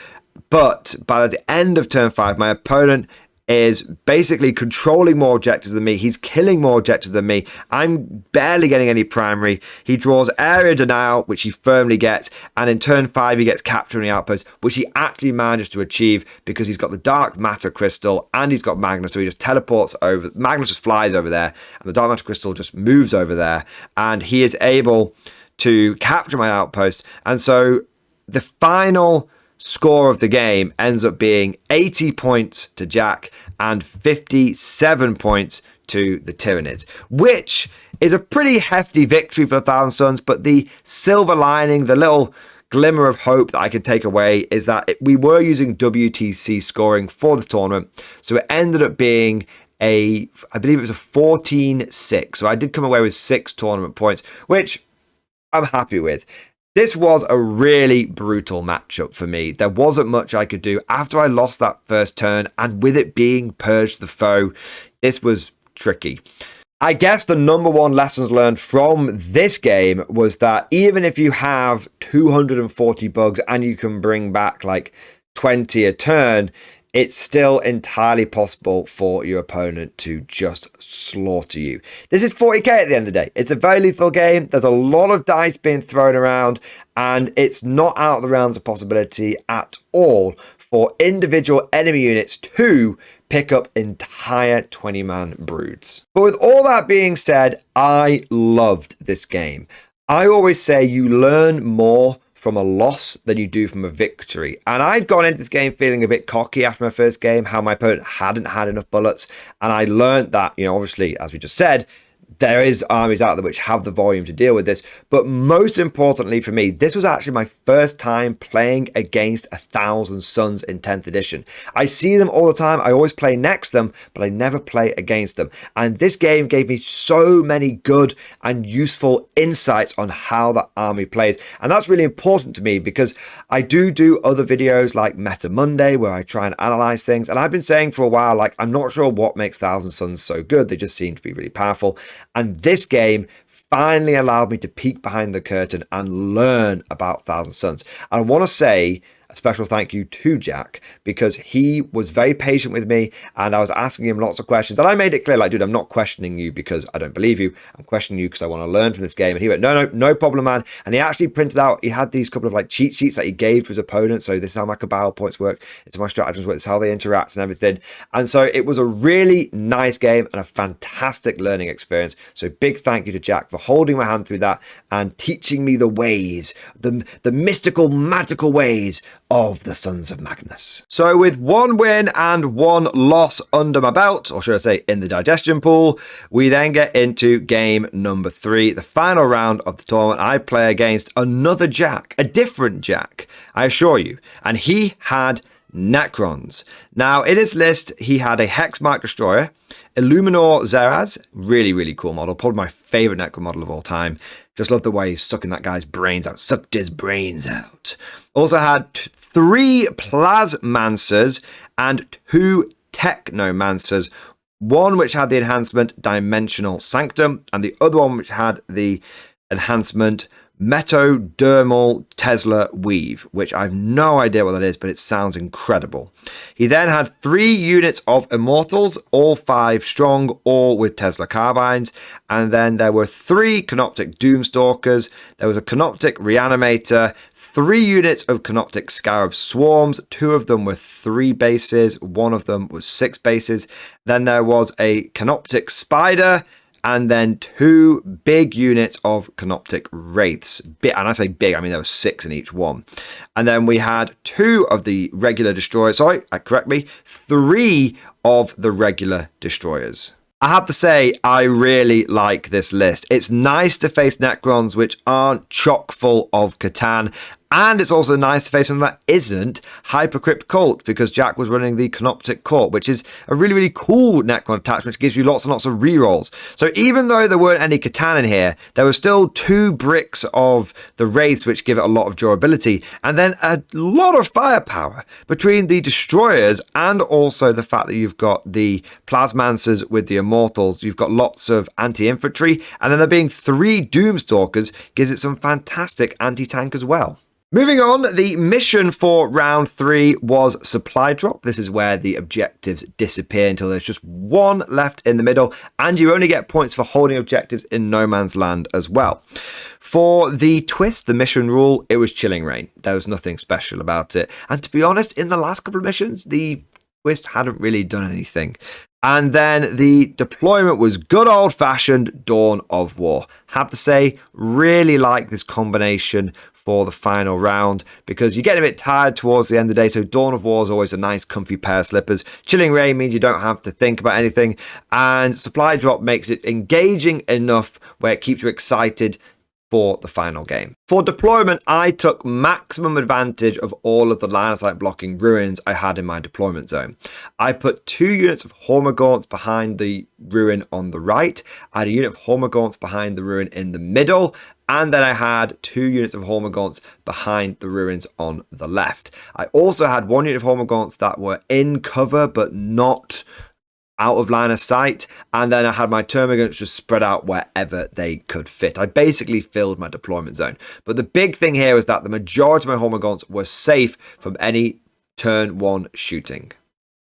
But by the end of turn 5, my opponent is basically controlling more objectives than me. He's killing more objectives than me. I'm barely getting any primary. He draws area denial, which he firmly gets, and in turn 5 he gets capturing the outpost, which he actually manages to achieve because he's got the dark matter crystal and he's got Magnus, so he just teleports over. Magnus just flies over there and the dark matter crystal just moves over there, and he is able to capture my outpost. And so the final score of the game ends up being 80 points to Jack and 57 points to the Tyranids, which is a pretty hefty victory for the Thousand Suns. But the silver lining, the little glimmer of hope that I can take away, is that we were using WTC scoring for the tournament, so it ended up being I believe it was a 14-6, so I did come away with 6 tournament points, which I'm happy with. This was a really brutal matchup for me. There wasn't much I could do after I lost that first turn, and with it being Purge the Foe, this was tricky. I guess the number one lessons learned from this game was that even if you have 240 bugs and you can bring back like 20 a turn, it's still entirely possible for your opponent to just slaughter you. This is 40k at the end of the day. It's a very lethal game. There's a lot of dice being thrown around, and it's not out of the realms of possibility at all for individual enemy units to pick up entire 20-man broods. But with all that being said, I loved this game. I always say you learn more from a loss than you do from a victory. And I'd gone into this game feeling a bit cocky after my first game, how my opponent hadn't had enough bullets. And I learned that, obviously, as we just said, there is armies out there which have the volume to deal with this. But most importantly for me, this was actually my first time playing against 1,000 Suns in 10th edition. I see them all the time. I always play next them, but I never play against them. And this game gave me so many good and useful insights on how the army plays. And that's really important to me because I do other videos like Meta Monday where I try and analyze things. And I've been saying for a while, like, I'm not sure what makes 1,000 Suns so good. They just seem to be really powerful. And this game finally allowed me to peek behind the curtain and learn about 1,000 Suns. And I want to say a special thank you to Jack because he was very patient with me and I was asking him lots of questions. And I made it clear, like, dude, I'm not questioning you because I don't believe you. I'm questioning you because I want to learn from this game. And he went, no problem, man. And he actually printed out, he had these couple of like cheat sheets that he gave to his opponent. So this is how my Cabal points work. It's how my stratagems work. It's how they interact and everything. And so it was a really nice game and a fantastic learning experience. So big thank you to Jack for holding my hand through that and teaching me the ways, the mystical, magical ways of the Sons of Magnus. So with 1 win and 1 loss under my belt, or should I say in the digestion pool, we then get into game number 3, the final round of the tournament. I play against another Jack, a different Jack, I assure you, and he had Necrons. Now in his list, he had a Hexmark Destroyer, Illuminor Zeraz, really cool model, probably my favorite Necron model of all time. Just love the way he's sucking that guy's brains out, sucked his brains out. Also had 3 Plasmancers and 2 Technomancers. One which had the enhancement Dimensional Sanctum, and the other one which had the enhancement Metodermal Tesla Weave, which I have no idea what that is, but it sounds incredible. He then had 3 units of Immortals, all 5 strong, all with Tesla carbines. And then there were 3 Canoptic Doomstalkers. There was a Canoptic Reanimator, 3 units of Canoptic Scarab Swarms. 2 of them were 3 bases. 1 of them was 6 bases. Then there was a Canoptic Spider, and then 2 big units of Canoptic Wraiths. And I say big, I mean there were 6 in each one. And then we had 2 of the regular destroyers. Sorry, correct me. 3 of the regular destroyers. I have to say, I really like this list. It's nice to face Necrons which aren't chock full of Catan, And it's also nice to face something that isn't Hypercrypt Cult, because Jack was running the Canoptic Court, which is a really, really cool Necron attachment, which gives you lots and lots of rerolls. So even though there weren't any Catan in here, there were still 2 bricks of the Wraiths, which give it a lot of durability, and then a lot of firepower between the Destroyers and also the fact that you've got the Plasmancers with the Immortals. You've got lots of anti-infantry, and then there being 3 Doomstalkers gives it some fantastic anti-tank as well. Moving on, the mission for round 3 was supply drop. This is where the objectives disappear until there's just 1 left in the middle, and you only get points for holding objectives in no man's land as well. For the twist, the mission rule, it was Chilling Reign. There was nothing special about it. And to be honest, in the last couple of missions, the twist hadn't really done anything. And then the deployment was good old-fashioned Dawn of War. Have to say, really like this combination for the final round, because you get a bit tired towards the end of the day, so Dawn of War is always a nice comfy pair of slippers. Chilling Reign means you don't have to think about anything, and Supply Drop makes it engaging enough where it keeps you excited for the final game. For deployment, I took maximum advantage of all of the line of sight blocking ruins I had in my deployment zone. I put 2 units of Hormagaunts behind the ruin on the right, I had a unit of Hormagaunts behind the ruin in the middle, and then I had 2 units of Hormagaunts behind the ruins on the left. I also had 1 unit of Hormagaunts that were in cover but not out of line of sight, and then I had my Termagants just spread out wherever they could fit. I basically filled my deployment zone. But the big thing here was that the majority of my Hormagaunts were safe from any turn 1 shooting.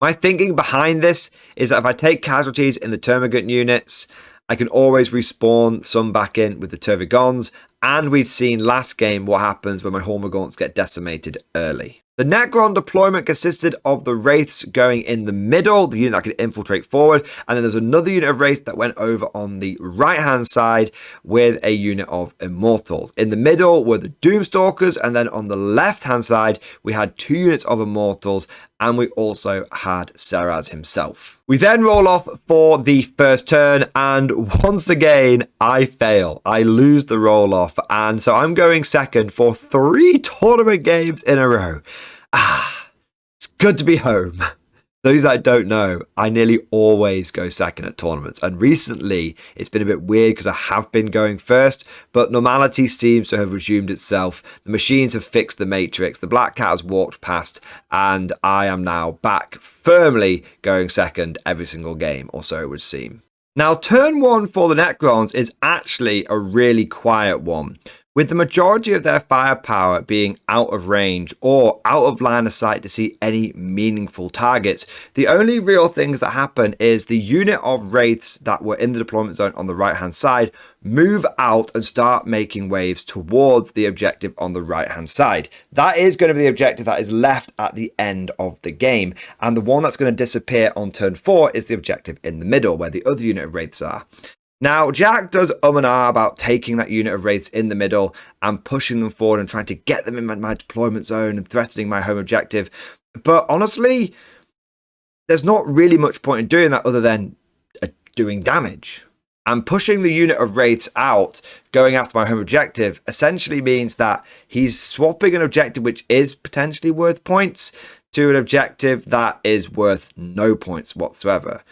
My thinking behind this is that if I take casualties in the Termagant units, I can always respawn some back in with the Tervigons, and we'd seen last game what happens when my Hormagaunts get decimated early. The Necron deployment consisted of the Wraiths going in the middle, the unit that could infiltrate forward, and then there's another unit of Wraiths that went over on the right-hand side with a unit of Immortals. In the middle were the Doomstalkers, and then on the left-hand side, we had 2 units of Immortals, and we also had Seraz himself. We then roll off for the first turn, and once again, I fail. I lose the roll-off, and so I'm going second for 3 tournament games in a row. It's good to be home. Those that don't know, I nearly always go second at tournaments, and recently it's been a bit weird because I have been going first, but normality seems to have resumed itself. The machines have fixed the matrix, the Black Cat has walked past, and I am now back firmly going second every single game, or so it would seem. Now, turn 1 for the Necrons is actually a really quiet one, with the majority of their firepower being out of range or out of line of sight to see any meaningful targets. The only real things that happen is the unit of Wraiths that were in the deployment zone on the right hand side move out and start making waves towards the objective on the right hand side. That is going to be the objective that is left at the end of the game, and the one that's going to disappear on turn 4 is the objective in the middle where the other unit of Wraiths are. Now, Jack does and ah about taking that unit of Wraiths in the middle and pushing them forward and trying to get them in my deployment zone and threatening my home objective. But honestly, there's not really much point in doing that other than doing damage. And pushing the unit of Wraiths out, going after my home objective, essentially means that he's swapping an objective which is potentially worth points to an objective that is worth no points whatsoever.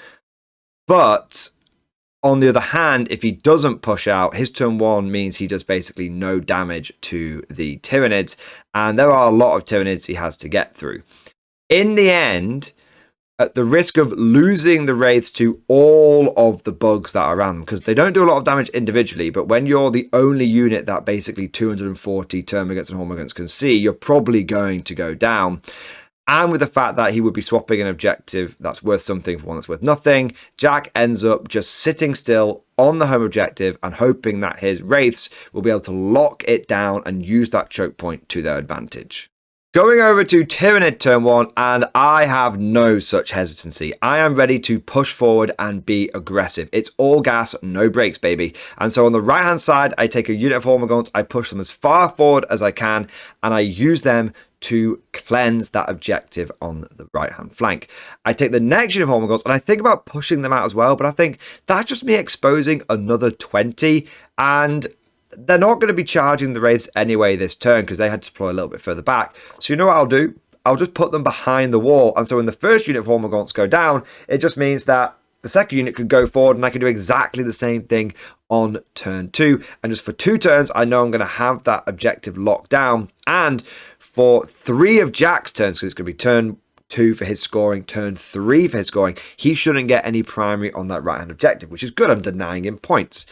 But on the other hand, if he doesn't push out, his turn 1 means he does basically no damage to the Tyranids, and there are a lot of Tyranids he has to get through. In the end, at the risk of losing the Wraiths to all of the bugs that are around them, because they don't do a lot of damage individually, but when you're the only unit that basically 240 Termagants and Hormagants can see, you're probably going to go down. And with the fact that he would be swapping an objective that's worth something for one that's worth nothing, Jack ends up just sitting still on the home objective and hoping that his Wraiths will be able to lock it down and use that choke point to their advantage. Going over to Tyranid turn 1, and I have no such hesitancy. I am ready to push forward and be aggressive. It's all gas, no brakes, baby. And so on the right hand side, I take a unit of Hormagaunts, I push them as far forward as I can, and I use them to cleanse that objective on the right hand flank. I take the next unit of Hormagaunts and I think about pushing them out as well, but I think that's just me exposing another 20, and they're not going to be charging the Wraiths anyway this turn because they had to deploy a little bit further back. So you know what I'll do? I'll just put them behind the wall. And so when the first unit of Hormagaunts go down, it just means that the second unit could go forward and I can do exactly the same thing on turn 2. And just for 2 turns, I know I'm going to have that objective locked down. And for 3 of Jack's turns, because it's going to be turn 2 for his scoring, turn 3 for his scoring, he shouldn't get any primary on that right-hand objective, which is good. I'm denying him points.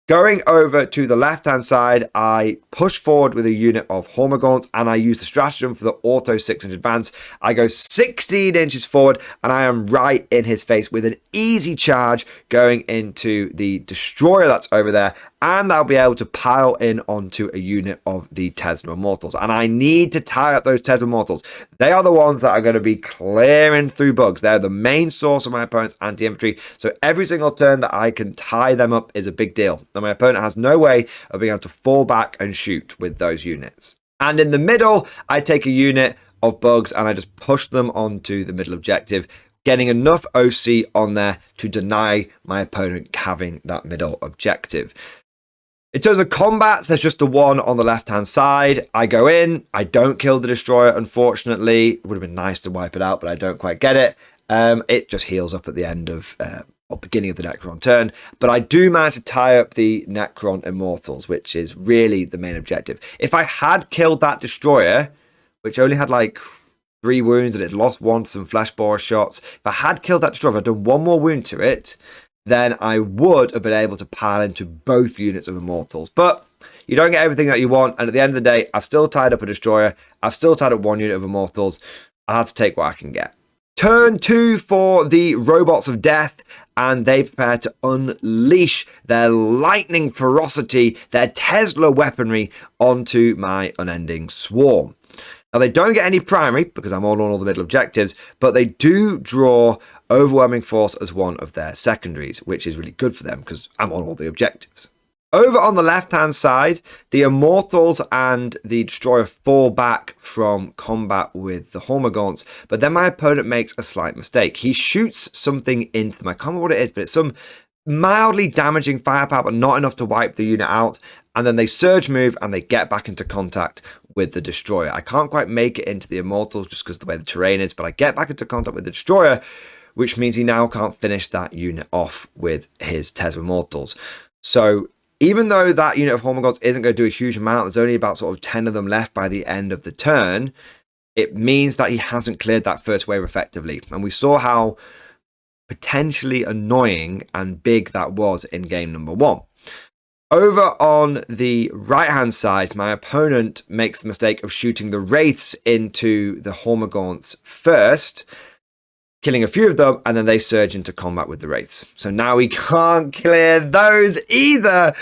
Going over to the left-hand side, I push forward with a unit of Hormagaunts and I use the stratagem for the auto 600 advance. I go 16 inches forward and I am right in his face with an easy charge going into the destroyer that's over there, and I'll be able to pile in onto a unit of the Tesla Immortals. And I need to tie up those Tesla Immortals. They are the ones that are going to be clearing through bugs. They're the main source of my opponent's anti-infantry. So every single turn that I can tie them up is a big deal. And my opponent has no way of being able to fall back and shoot with those units. And in the middle, I take a unit of bugs and I just push them onto the middle objective, getting enough OC on there to deny my opponent having that middle objective. In terms of combats, there's just the one on the left-hand side. I go in. I don't kill the destroyer, unfortunately. It would have been nice to wipe it out, but I don't quite get it. It just heals up at the end of, or beginning of the Necron turn. But I do manage to tie up the Necron Immortals, which is really the main objective. If I had killed that destroyer, which only had like 3 wounds and it lost 1 to some flesh borer shots, if I had killed that destroyer, if I'd done 1 more wound to it, then I would have been able to pile into both units of Immortals. But you don't get everything that you want, and at the end of the day, I've still tied up a destroyer. I've still tied up 1 unit of Immortals. I have to take what I can get. Turn 2 for the Robots of Death, and they prepare to unleash their lightning ferocity, their Tesla weaponry onto my unending swarm. Now, they don't get any primary because I'm on all the middle objectives, but they do draw overwhelming force as one of their secondaries, which is really good for them because I'm on all the objectives. Over on the left-hand side, the Immortals and the Destroyer fall back from combat with the Hormagaunts, but then my opponent makes a slight mistake. He shoots something into them. I can't remember what it is, but it's some mildly damaging firepower, but not enough to wipe the unit out. And then they surge move and they get back into contact with the Destroyer. I can't quite make it into the Immortals just because of the way the terrain is, but I get back into contact with the Destroyer, which means he now can't finish that unit off with his Tesla Immortals. So even though that unit of Hormagaunts isn't going to do a huge amount, there's only about sort of 10 of them left by the end of the turn, it means that he hasn't cleared that first wave effectively. And we saw how potentially annoying and big that was in game number 1. Over on the right-hand side, my opponent makes the mistake of shooting the Wraiths into the Hormagaunts first, killing a few of them, and then they surge into combat with the Wraiths. So now he can't clear those either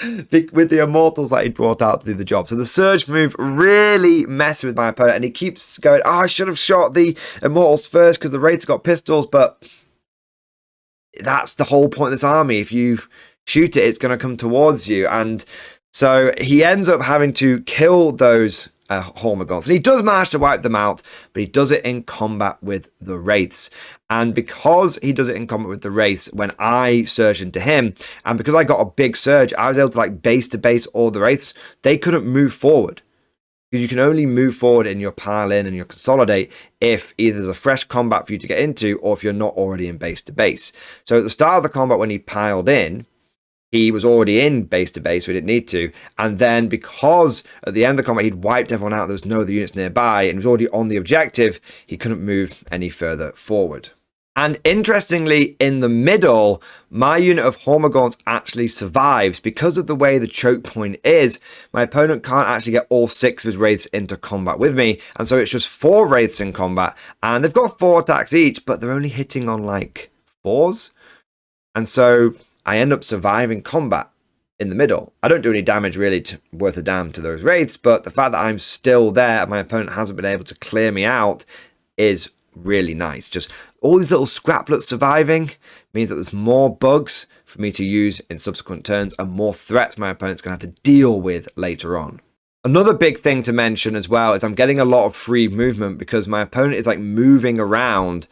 with the Immortals that he brought out to do the job. So the surge move really messes with my opponent, and he keeps going, oh, I should have shot the Immortals first because the Wraiths got pistols, but that's the whole point of this army. If you shoot it, it's going to come towards you. And so he ends up having to kill those Hormagaunts. And he does manage to wipe them out, but he does it in combat with the Wraiths. And because he does it in combat with the Wraiths, when I surge into him, and because I got a big surge, I was able to like base to base all the Wraiths. They couldn't move forward. Because you can only move forward in your pile in and your consolidate if either there's a fresh combat for you to get into or if you're not already in base to base. So at the start of the combat when he piled in, he was already in base to base, so he didn't need to. And then because at the end of the combat, he'd wiped everyone out, there was no other units nearby, and he was already on the objective, he couldn't move any further forward. And interestingly, in the middle, my unit of Hormagaunts actually survives. Because of the way the choke point is, my opponent can't actually get all 6 of his Wraiths into combat with me. And so it's just 4 Wraiths in combat. And they've got 4 attacks each, but they're only hitting on like 4s. And so I end up surviving combat in the middle. I don't do any damage really worth a damn to those Wraiths, but the fact that I'm still there and my opponent hasn't been able to clear me out is really nice. Just all these little scraplets surviving means that there's more bugs for me to use in subsequent turns and more threats my opponent's going to have to deal with later on. Another big thing to mention as well is I'm getting a lot of free movement because my opponent is like moving around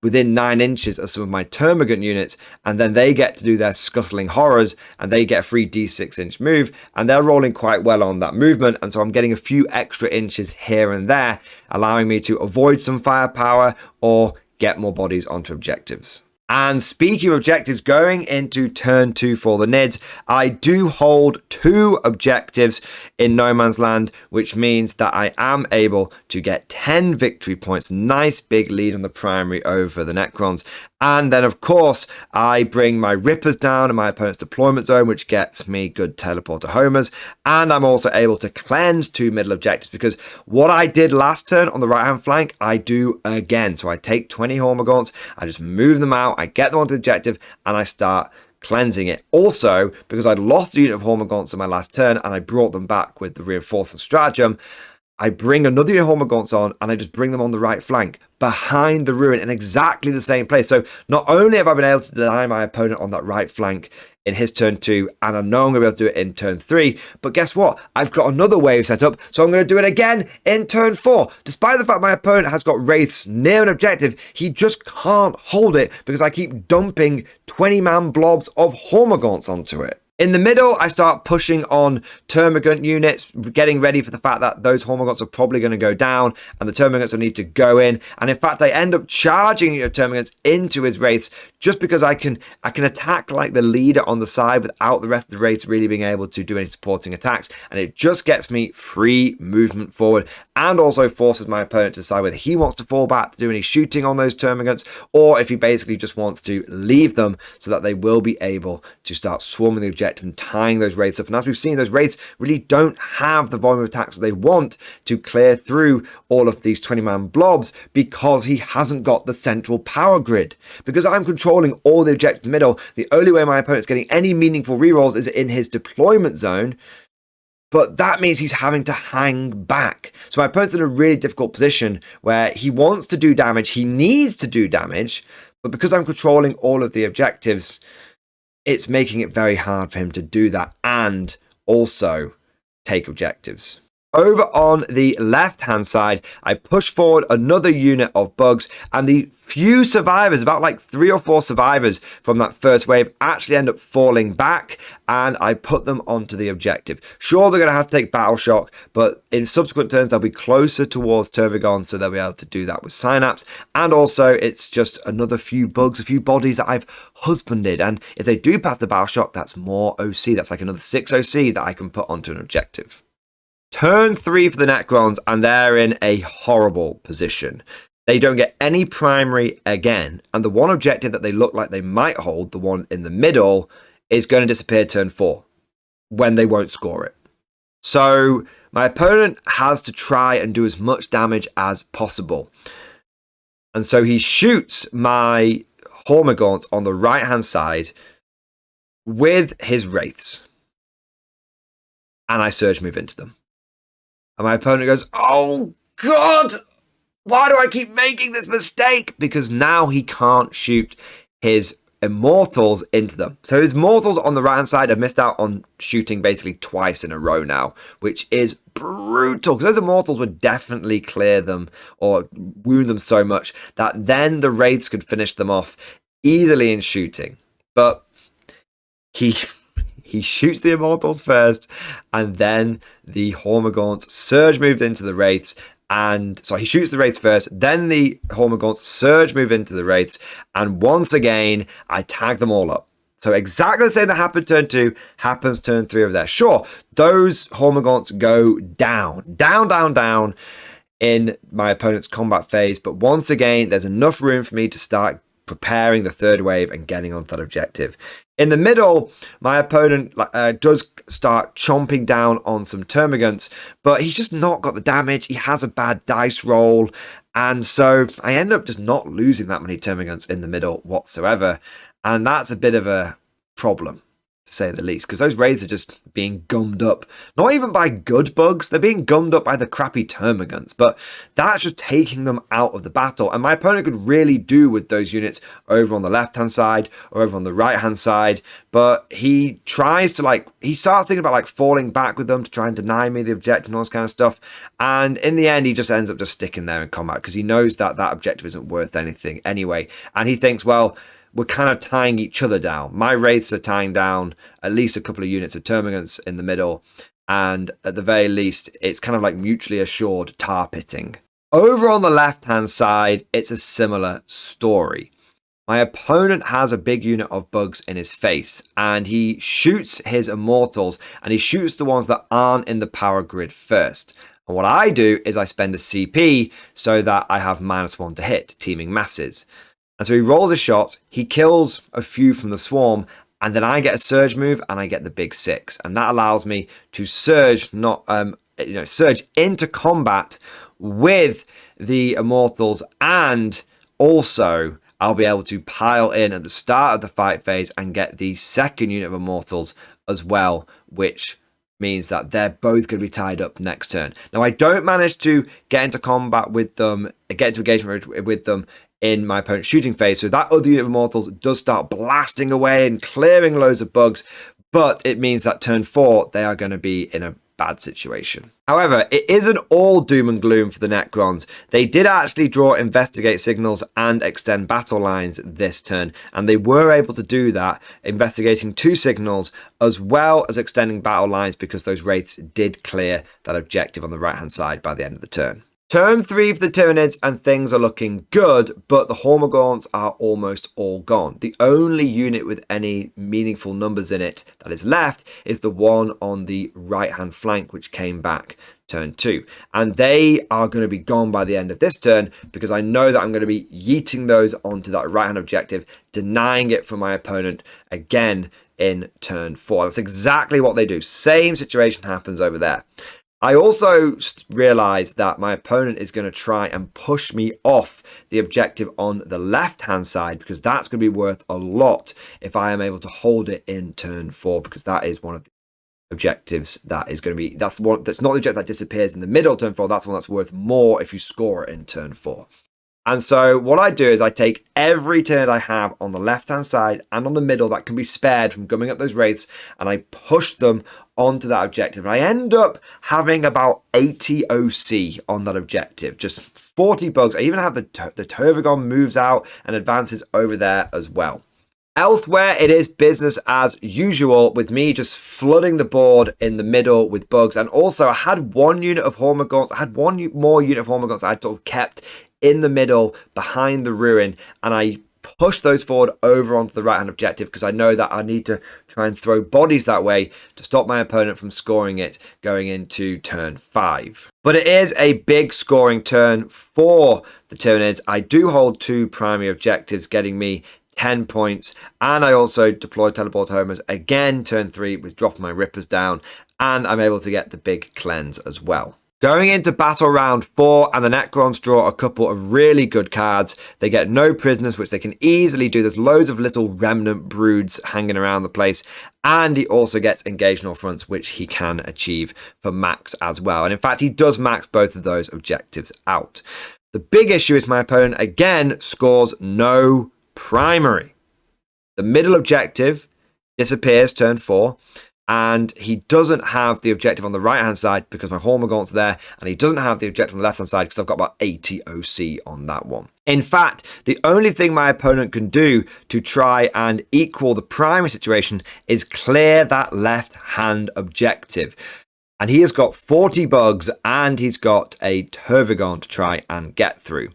within 9 inches of some of my termagant units, and then they get to do their scuttling horrors, and they get a free d6-inch move, and they're rolling quite well on that movement, and so I'm getting a few extra inches here and there, allowing me to avoid some firepower or get more bodies onto objectives. And speaking of objectives, going into turn 2 for the Nids, I do hold 2 objectives in No Man's Land, which means that I am able to get 10 victory points. Nice big lead on the primary over the Necrons. And then, of course, I bring my Rippers down in my opponent's deployment zone, which gets me good teleporter homers. And I'm also able to cleanse 2 middle objectives, because what I did last turn on the right-hand flank, I do again. So I take 20 Hormagaunts, I just move them out, I get them onto the objective, and I start cleansing it. Also, because I'd lost a unit of Hormagaunts on my last turn, and I brought them back with the reinforcement stratagem, I bring another unit of Hormagaunts on, and I just bring them on the right flank, behind the ruin, in exactly the same place. So not only have I been able to deny my opponent on that right flank in his turn 2, and I know I'm going to be able to do it in turn 3, but guess what? I've got another wave set up, so I'm going to do it again in turn 4. Despite the fact my opponent has got Wraiths near an objective, he just can't hold it, because I keep dumping 20-man blobs of Hormagaunts onto it. In the middle, I start pushing on Termagant units, getting ready for the fact that those Hormagaunts are probably going to go down, and the Termagants will need to go in. And in fact, I end up charging Termagants into his Wraiths, just because I can attack like the leader on the side without the rest of the Wraiths really being able to do any supporting attacks. And it just gets me free movement forward, and also forces my opponent to decide whether he wants to fall back to do any shooting on those Termagants, or if he basically just wants to leave them so that they will be able to start swarming the objective and tying those Wraiths up. And as we've seen, those Wraiths really don't have the volume of attacks that they want to clear through all of these 20-man blobs, because he hasn't got the central power grid. Because I'm controlling all the objectives in the middle, the only way my opponent's getting any meaningful rerolls is in his deployment zone, but that means he's having to hang back. So my opponent's in a really difficult position where he wants to do damage, he needs to do damage, but because I'm controlling all of the objectives, it's making it very hard for him to do that and also take objectives. Over on the left-hand side, I push forward another unit of bugs, and the few survivors, about like 3 or 4 survivors from that first wave, actually end up falling back, and I put them onto the objective. Sure, they're going to have to take battle shock, but in subsequent turns, they'll be closer towards Tervigon, so they'll be able to do that with Synapse. And also, it's just another few bugs, a few bodies that I've husbanded, and if they do pass the battle shock, that's more OC. That's like another 6 OC that I can put onto an objective. Turn 3 for the Necrons, and they're in a horrible position. They don't get any primary again, and the one objective that they look like they might hold, the one in the middle, is going to disappear turn 4, when they won't score it. So my opponent has to try and do as much damage as possible. And so he shoots my Hormagaunts on the right-hand side with his Wraiths. And I surge move into them. And my opponent goes, "Oh, God, why do I keep making this mistake?" Because now he can't shoot his Immortals into them. So his Mortals on the right-hand side have missed out on shooting basically twice in a row now, which is brutal. Because those Immortals would definitely clear them or wound them so much that then the Wraiths could finish them off easily in shooting. But he shoots the Immortals first, and then the Hormagaunts surge moved into the Wraiths, and so he shoots the Wraiths first, then the Hormagaunts surge move into the Wraiths, and once again, I tag them all up. So exactly the same that happened turn 2 happens turn 3 over there. Sure, those Hormagaunts go down in my opponent's combat phase, but once again, there's enough room for me to start preparing the third wave and getting onto that objective. In the middle, my opponent does start chomping down on some Termagants, but he's just not got the damage. He has a bad dice roll, and so I end up just not losing that many Termagants in the middle whatsoever, and that's a bit of a problem. to say the least, because those raids are just being gummed up, not even by good bugs, they're being gummed up by the crappy termagants, but that's just taking them out of the battle, and my opponent could really do with those units over on the left hand side or over on the right hand side, but he tries to he starts thinking about falling back with them to try and deny me the objective and all this kind of stuff, and in the end he just ends up just sticking there in combat because he knows that that objective isn't worth anything anyway, and he thinks, well, we're kind of tying each other down. My wraiths are tying down at least a couple of units of termagants in the middle, and at the very least, it's kind of like mutually assured tar pitting. Over on the left-hand side, it's a similar story. My opponent has a big unit of bugs in his face, and he shoots his immortals, and he shoots the ones that aren't in the power grid first. And what I do is I spend a CP so that I have -1 to hit, teaming masses. And so he rolls a shot, he kills a few from the swarm, and then I get a surge move and I get the big 6. And that allows me to surge, surge into combat with the immortals, and also I'll be able to pile in at the start of the fight phase and get the second unit of immortals as well, which means that they're both going to be tied up next turn. Now, I don't manage to get into combat with them, get into engagement with them in my opponent's shooting phase, so that other unit of immortals does start blasting away and clearing loads of bugs, but it means that turn 4 they are going to be in a bad situation. However, it isn't all doom and gloom for the Necrons. They did actually draw investigate signals and extend battle lines this turn, and they were able to do that, investigating 2 signals as well as extending battle lines, because those wraiths did clear that objective on the right hand side by the end of the turn. Turn 3 for the Tyranids, and things are looking good, but the Hormagaunts are almost all gone. The only unit with any meaningful numbers in it that is left is the one on the right-hand flank, which came back turn 2. And they are going to be gone by the end of this turn, because I know that I'm going to be yeeting those onto that right-hand objective, denying it from my opponent again in turn 4. That's exactly what they do. Same situation happens over there. I also realised that my opponent is going to try and push me off the objective on the left-hand side, because that's going to be worth a lot if I am able to hold it in turn 4, because that is one of the objectives that is going to be, that's not the objective that disappears in the middle of turn 4, that's the one that's worth more if you score it in turn 4. And so what I do is I take every turn I have on the left-hand side and on the middle that can be spared from gumming up those wraiths, and I push them onto that objective. And I end up having about 80 OC on that objective, just 40 bugs. I even have the Tervagon moves out and advances over there as well. Elsewhere, it is business as usual, with me just flooding the board in the middle with bugs. And also, I had one unit of Hormagaunts, I had one more unit of Hormagaunts that I sort of kept in the middle behind the ruin, and I push those forward over onto the right hand objective, because I know that I need to try and throw bodies that way to stop my opponent from scoring it going into turn 5. But it is a big scoring turn for the Tyranids. I do hold 2 primary objectives, getting me 10 points, and I also deploy teleport homers again turn 3 with dropping my rippers down, and I'm able to get the big cleanse as well. Going into battle round 4, and the Necrons draw a couple of really good cards. They get no prisoners, which they can easily do. There's loads of little remnant broods hanging around the place. And he also gets engaged on all fronts, which he can achieve for max as well. And in fact, he does max both of those objectives out. The big issue is my opponent, again, scores no primary. The middle objective disappears turn 4. And he doesn't have the objective on the right-hand side because my Hormagaunts are there, and he doesn't have the objective on the left-hand side because I've got about 80 OC on that one. In fact, the only thing my opponent can do to try and equal the primary situation is clear that left-hand objective. And he has got 40 bugs, and he's got a Tervagon to try and get through.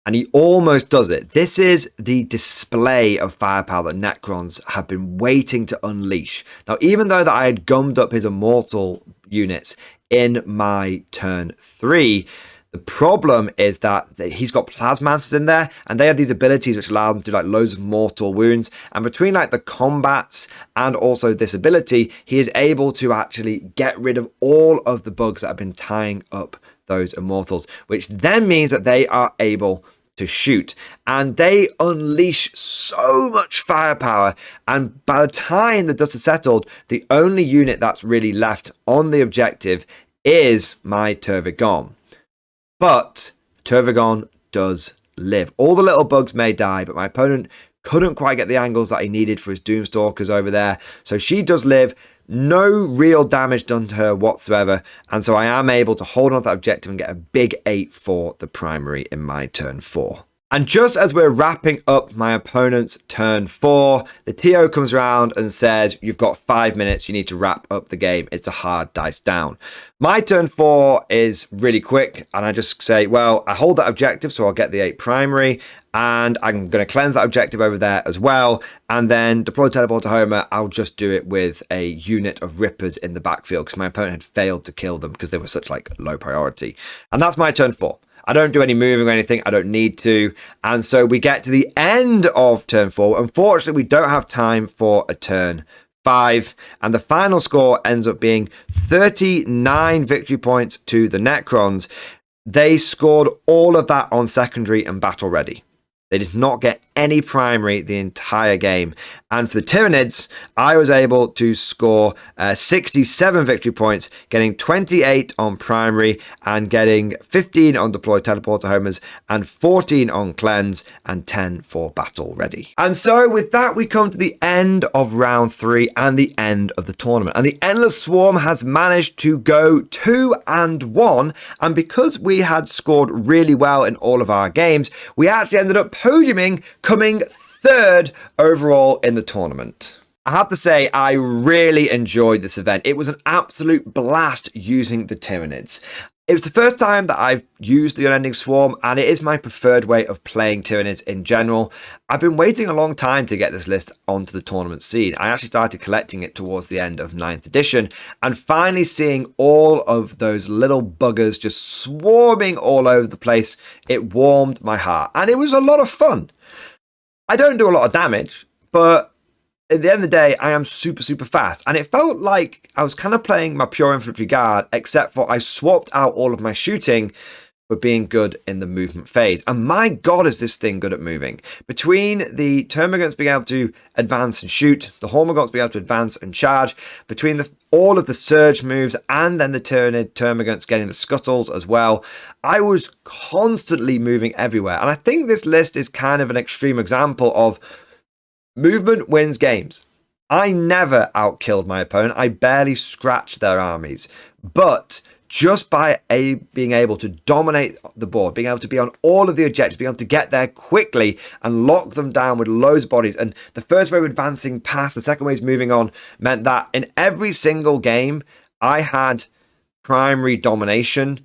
And he almost does it. This is the display of firepower that Necrons have been waiting to unleash. Now, even though that I had gummed up his immortal units in my turn 3, the problem is that he's got Plasmancers in there, and they have these abilities which allow them to do like loads of mortal wounds. And between like the combats and also this ability, he is able to actually get rid of all of the bugs that have been tying up those immortals, which then means that they are able to shoot, and they unleash so much firepower, and by the time the dust has settled, the only unit that's really left on the objective is my Tervigon. But Tervigon does live. All the little bugs may die, but my opponent couldn't quite get the angles that he needed for his Doomstalkers over there, so she does live. No real damage done to her whatsoever, and so I am able to hold on to that objective and get a big 8 for the primary in my turn 4. And just as we're wrapping up my opponent's turn 4, the TO comes around and says, you've got 5 minutes, you need to wrap up the game. It's a hard dice down. My turn 4 is really quick, and I just say, well, I hold that objective, so I'll get the 8 primary, and I'm going to cleanse that objective over there as well, and then deploy teleport to Homer. I'll just do it with a unit of Rippers in the backfield, because my opponent had failed to kill them because they were such like low priority. And that's my turn 4. I don't do any moving or anything. I don't need to. And so we get to the end of turn 4. Unfortunately, we don't have time for a turn 5. And the final score ends up being 39 victory points to the Necrons. They scored all of that on secondary and battle ready. They did not get any primary the entire game. And for the Tyranids, I was able to score 67 victory points, getting 28 on primary and getting 15 on deploy teleport to homers and 14 on cleanse and 10 for battle ready. And so with that, we come to the end of round 3 and the end of the tournament. And the Endless Swarm has managed to go 2-1. And because we had scored really well in all of our games, we actually ended up podiuming, coming 3rd overall in the tournament. I have to say, I really enjoyed this event. It was an absolute blast using the Tyranids. It was the first time that I've used the Unending Swarm, and it is my preferred way of playing Tyranids in general. I've been waiting a long time to get this list onto the tournament scene. I actually started collecting it towards the end of 9th edition, and finally seeing all of those little buggers just swarming all over the place, it warmed my heart, and it was a lot of fun. I don't do a lot of damage, but at the end of the day, I am super, super fast. And it felt like I was kind of playing my pure infantry guard, except for I swapped out all of my shooting for being good in the movement phase. And my God, is this thing good at moving. Between the Termagants being able to advance and shoot, the Hormagaunts being able to advance and charge, between all of the surge moves and then the Tyranid Termagants getting the scuttles as well, I was constantly moving everywhere. And I think this list is kind of an extreme example of movement wins games. I never outkilled my opponent. I barely scratched their armies. But just by being able to dominate the board, being able to be on all of the objectives, being able to get there quickly and lock them down with loads of bodies. And the first wave advancing past, the second wave moving on, meant that in every single game, I had primary domination.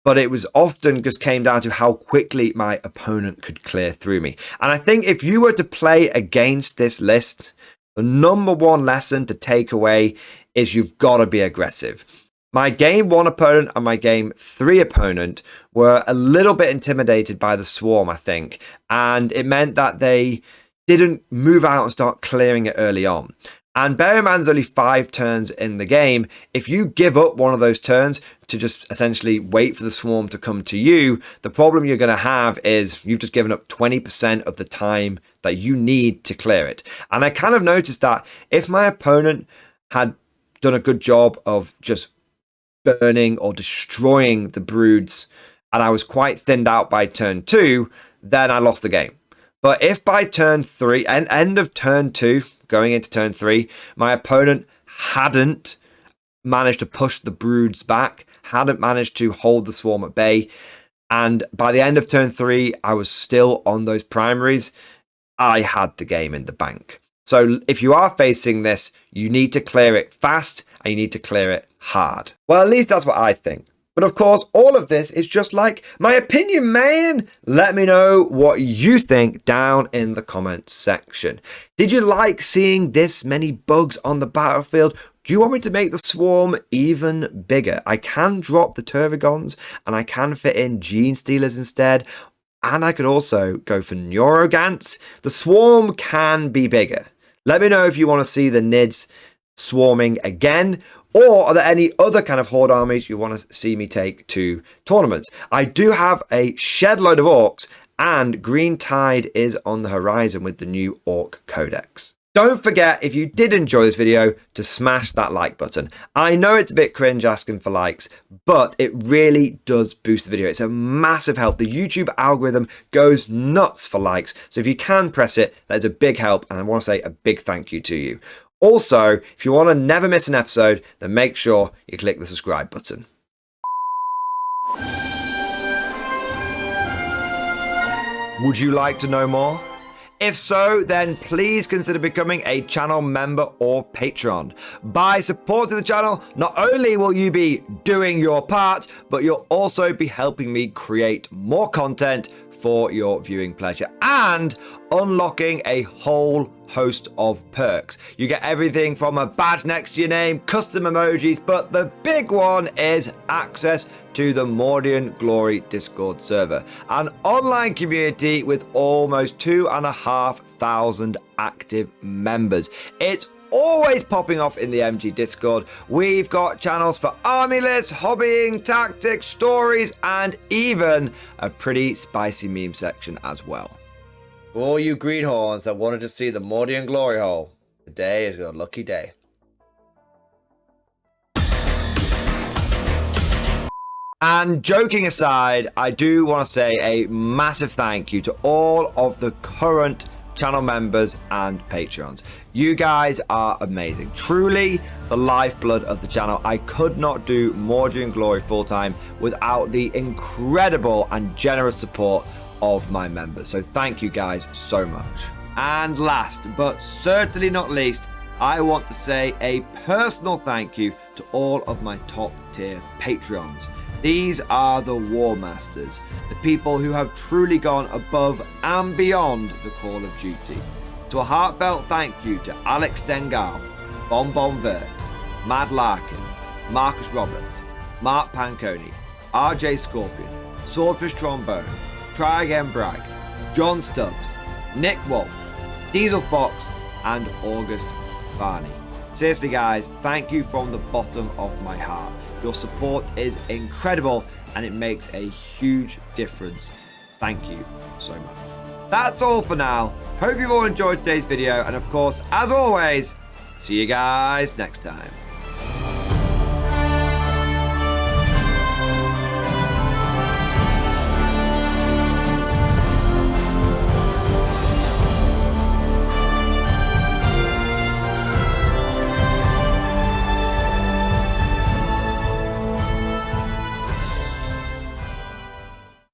But it was often just came down to how quickly my opponent could clear through me. And I think if you were to play against this list, the number one lesson to take away is you've got to be aggressive. My game 1 opponent and my game 3 opponent were a little bit intimidated by the swarm, I think. And it meant that they didn't move out and start clearing it early on. And bear in mind, there's only 5 turns in the game. If you give up one of those turns to just essentially wait for the swarm to come to you, the problem you're going to have is you've just given up 20% of the time that you need to clear it. And I kind of noticed that if my opponent had done a good job of just burning or destroying the broods, and I was quite thinned out by turn 2, then I lost the game. But if by turn 3, and end of turn 2, going into turn 3, my opponent hadn't managed to push the broods back, hadn't managed to hold the swarm at bay, and by the end of turn 3, I was still on those primaries, I had the game in the bank. So if you are facing this, you need to clear it fast and you need to clear it hard. Well, at least that's what I think. But of course, all of this is just like my opinion, man. Let me know what you think down in the comments section. Did you like seeing this many bugs on the battlefield? Do you want me to make the swarm even bigger? I can drop the Tervigons and I can fit in Gene Stealers instead. And I could also go for Neurogants. The swarm can be bigger. Let me know if you want to see the Nids swarming again. Or are there any other kind of horde armies you want to see me take to tournaments? I do have a shed load of orcs and Green Tide is on the horizon with the new Orc Codex. Don't forget, if you did enjoy this video, to smash that like button. I know it's a bit cringe asking for likes, but it really does boost the video. It's a massive help. The YouTube algorithm goes nuts for likes. So if you can press it, that is a big help. And I want to say a big thank you to you. Also, if you want to never miss an episode, then make sure you click the subscribe button. Would you like to know more? If so, then please consider becoming a channel member or patron. By supporting the channel, not only will you be doing your part, but you'll also be helping me create more content for your viewing pleasure and unlocking a whole host of perks. You get everything from a badge next to your name, custom emojis, but the big one is access to the Mordian Glory Discord server, an online community with almost 2,500 active members. It's always popping off in the MG Discord. We've got channels for army lists, hobbying, tactics, stories, and even a pretty spicy meme section as well. For all you greenhorns that wanted to see the Mordian Glory Hole, today is your lucky day. And joking aside, I do want to say a massive thank you to all of the current channel members and patrons. You guys are amazing, truly the lifeblood of the channel. I could not do Mordian Glory full time without the incredible and generous support of my members, so thank you guys so much. And last but certainly not least, I want to say a personal thank you to all of my top tier Patreons. These are the War Masters, the people who have truly gone above and beyond the call of duty. So a heartfelt thank you to Alex Dengal, Bon Vert, Mad Larkin, Marcus Roberts, Mark Panconi, RJ Scorpion, Swordfish Trombone, Try Again Bragg, John Stubbs, Nick Walsh, Diesel Fox, and August Varney. Seriously guys, thank you from the bottom of my heart. Your support is incredible and it makes a huge difference. Thank you so much. That's all for now. Hope you've all enjoyed today's video, and of course, as always, see you guys next time.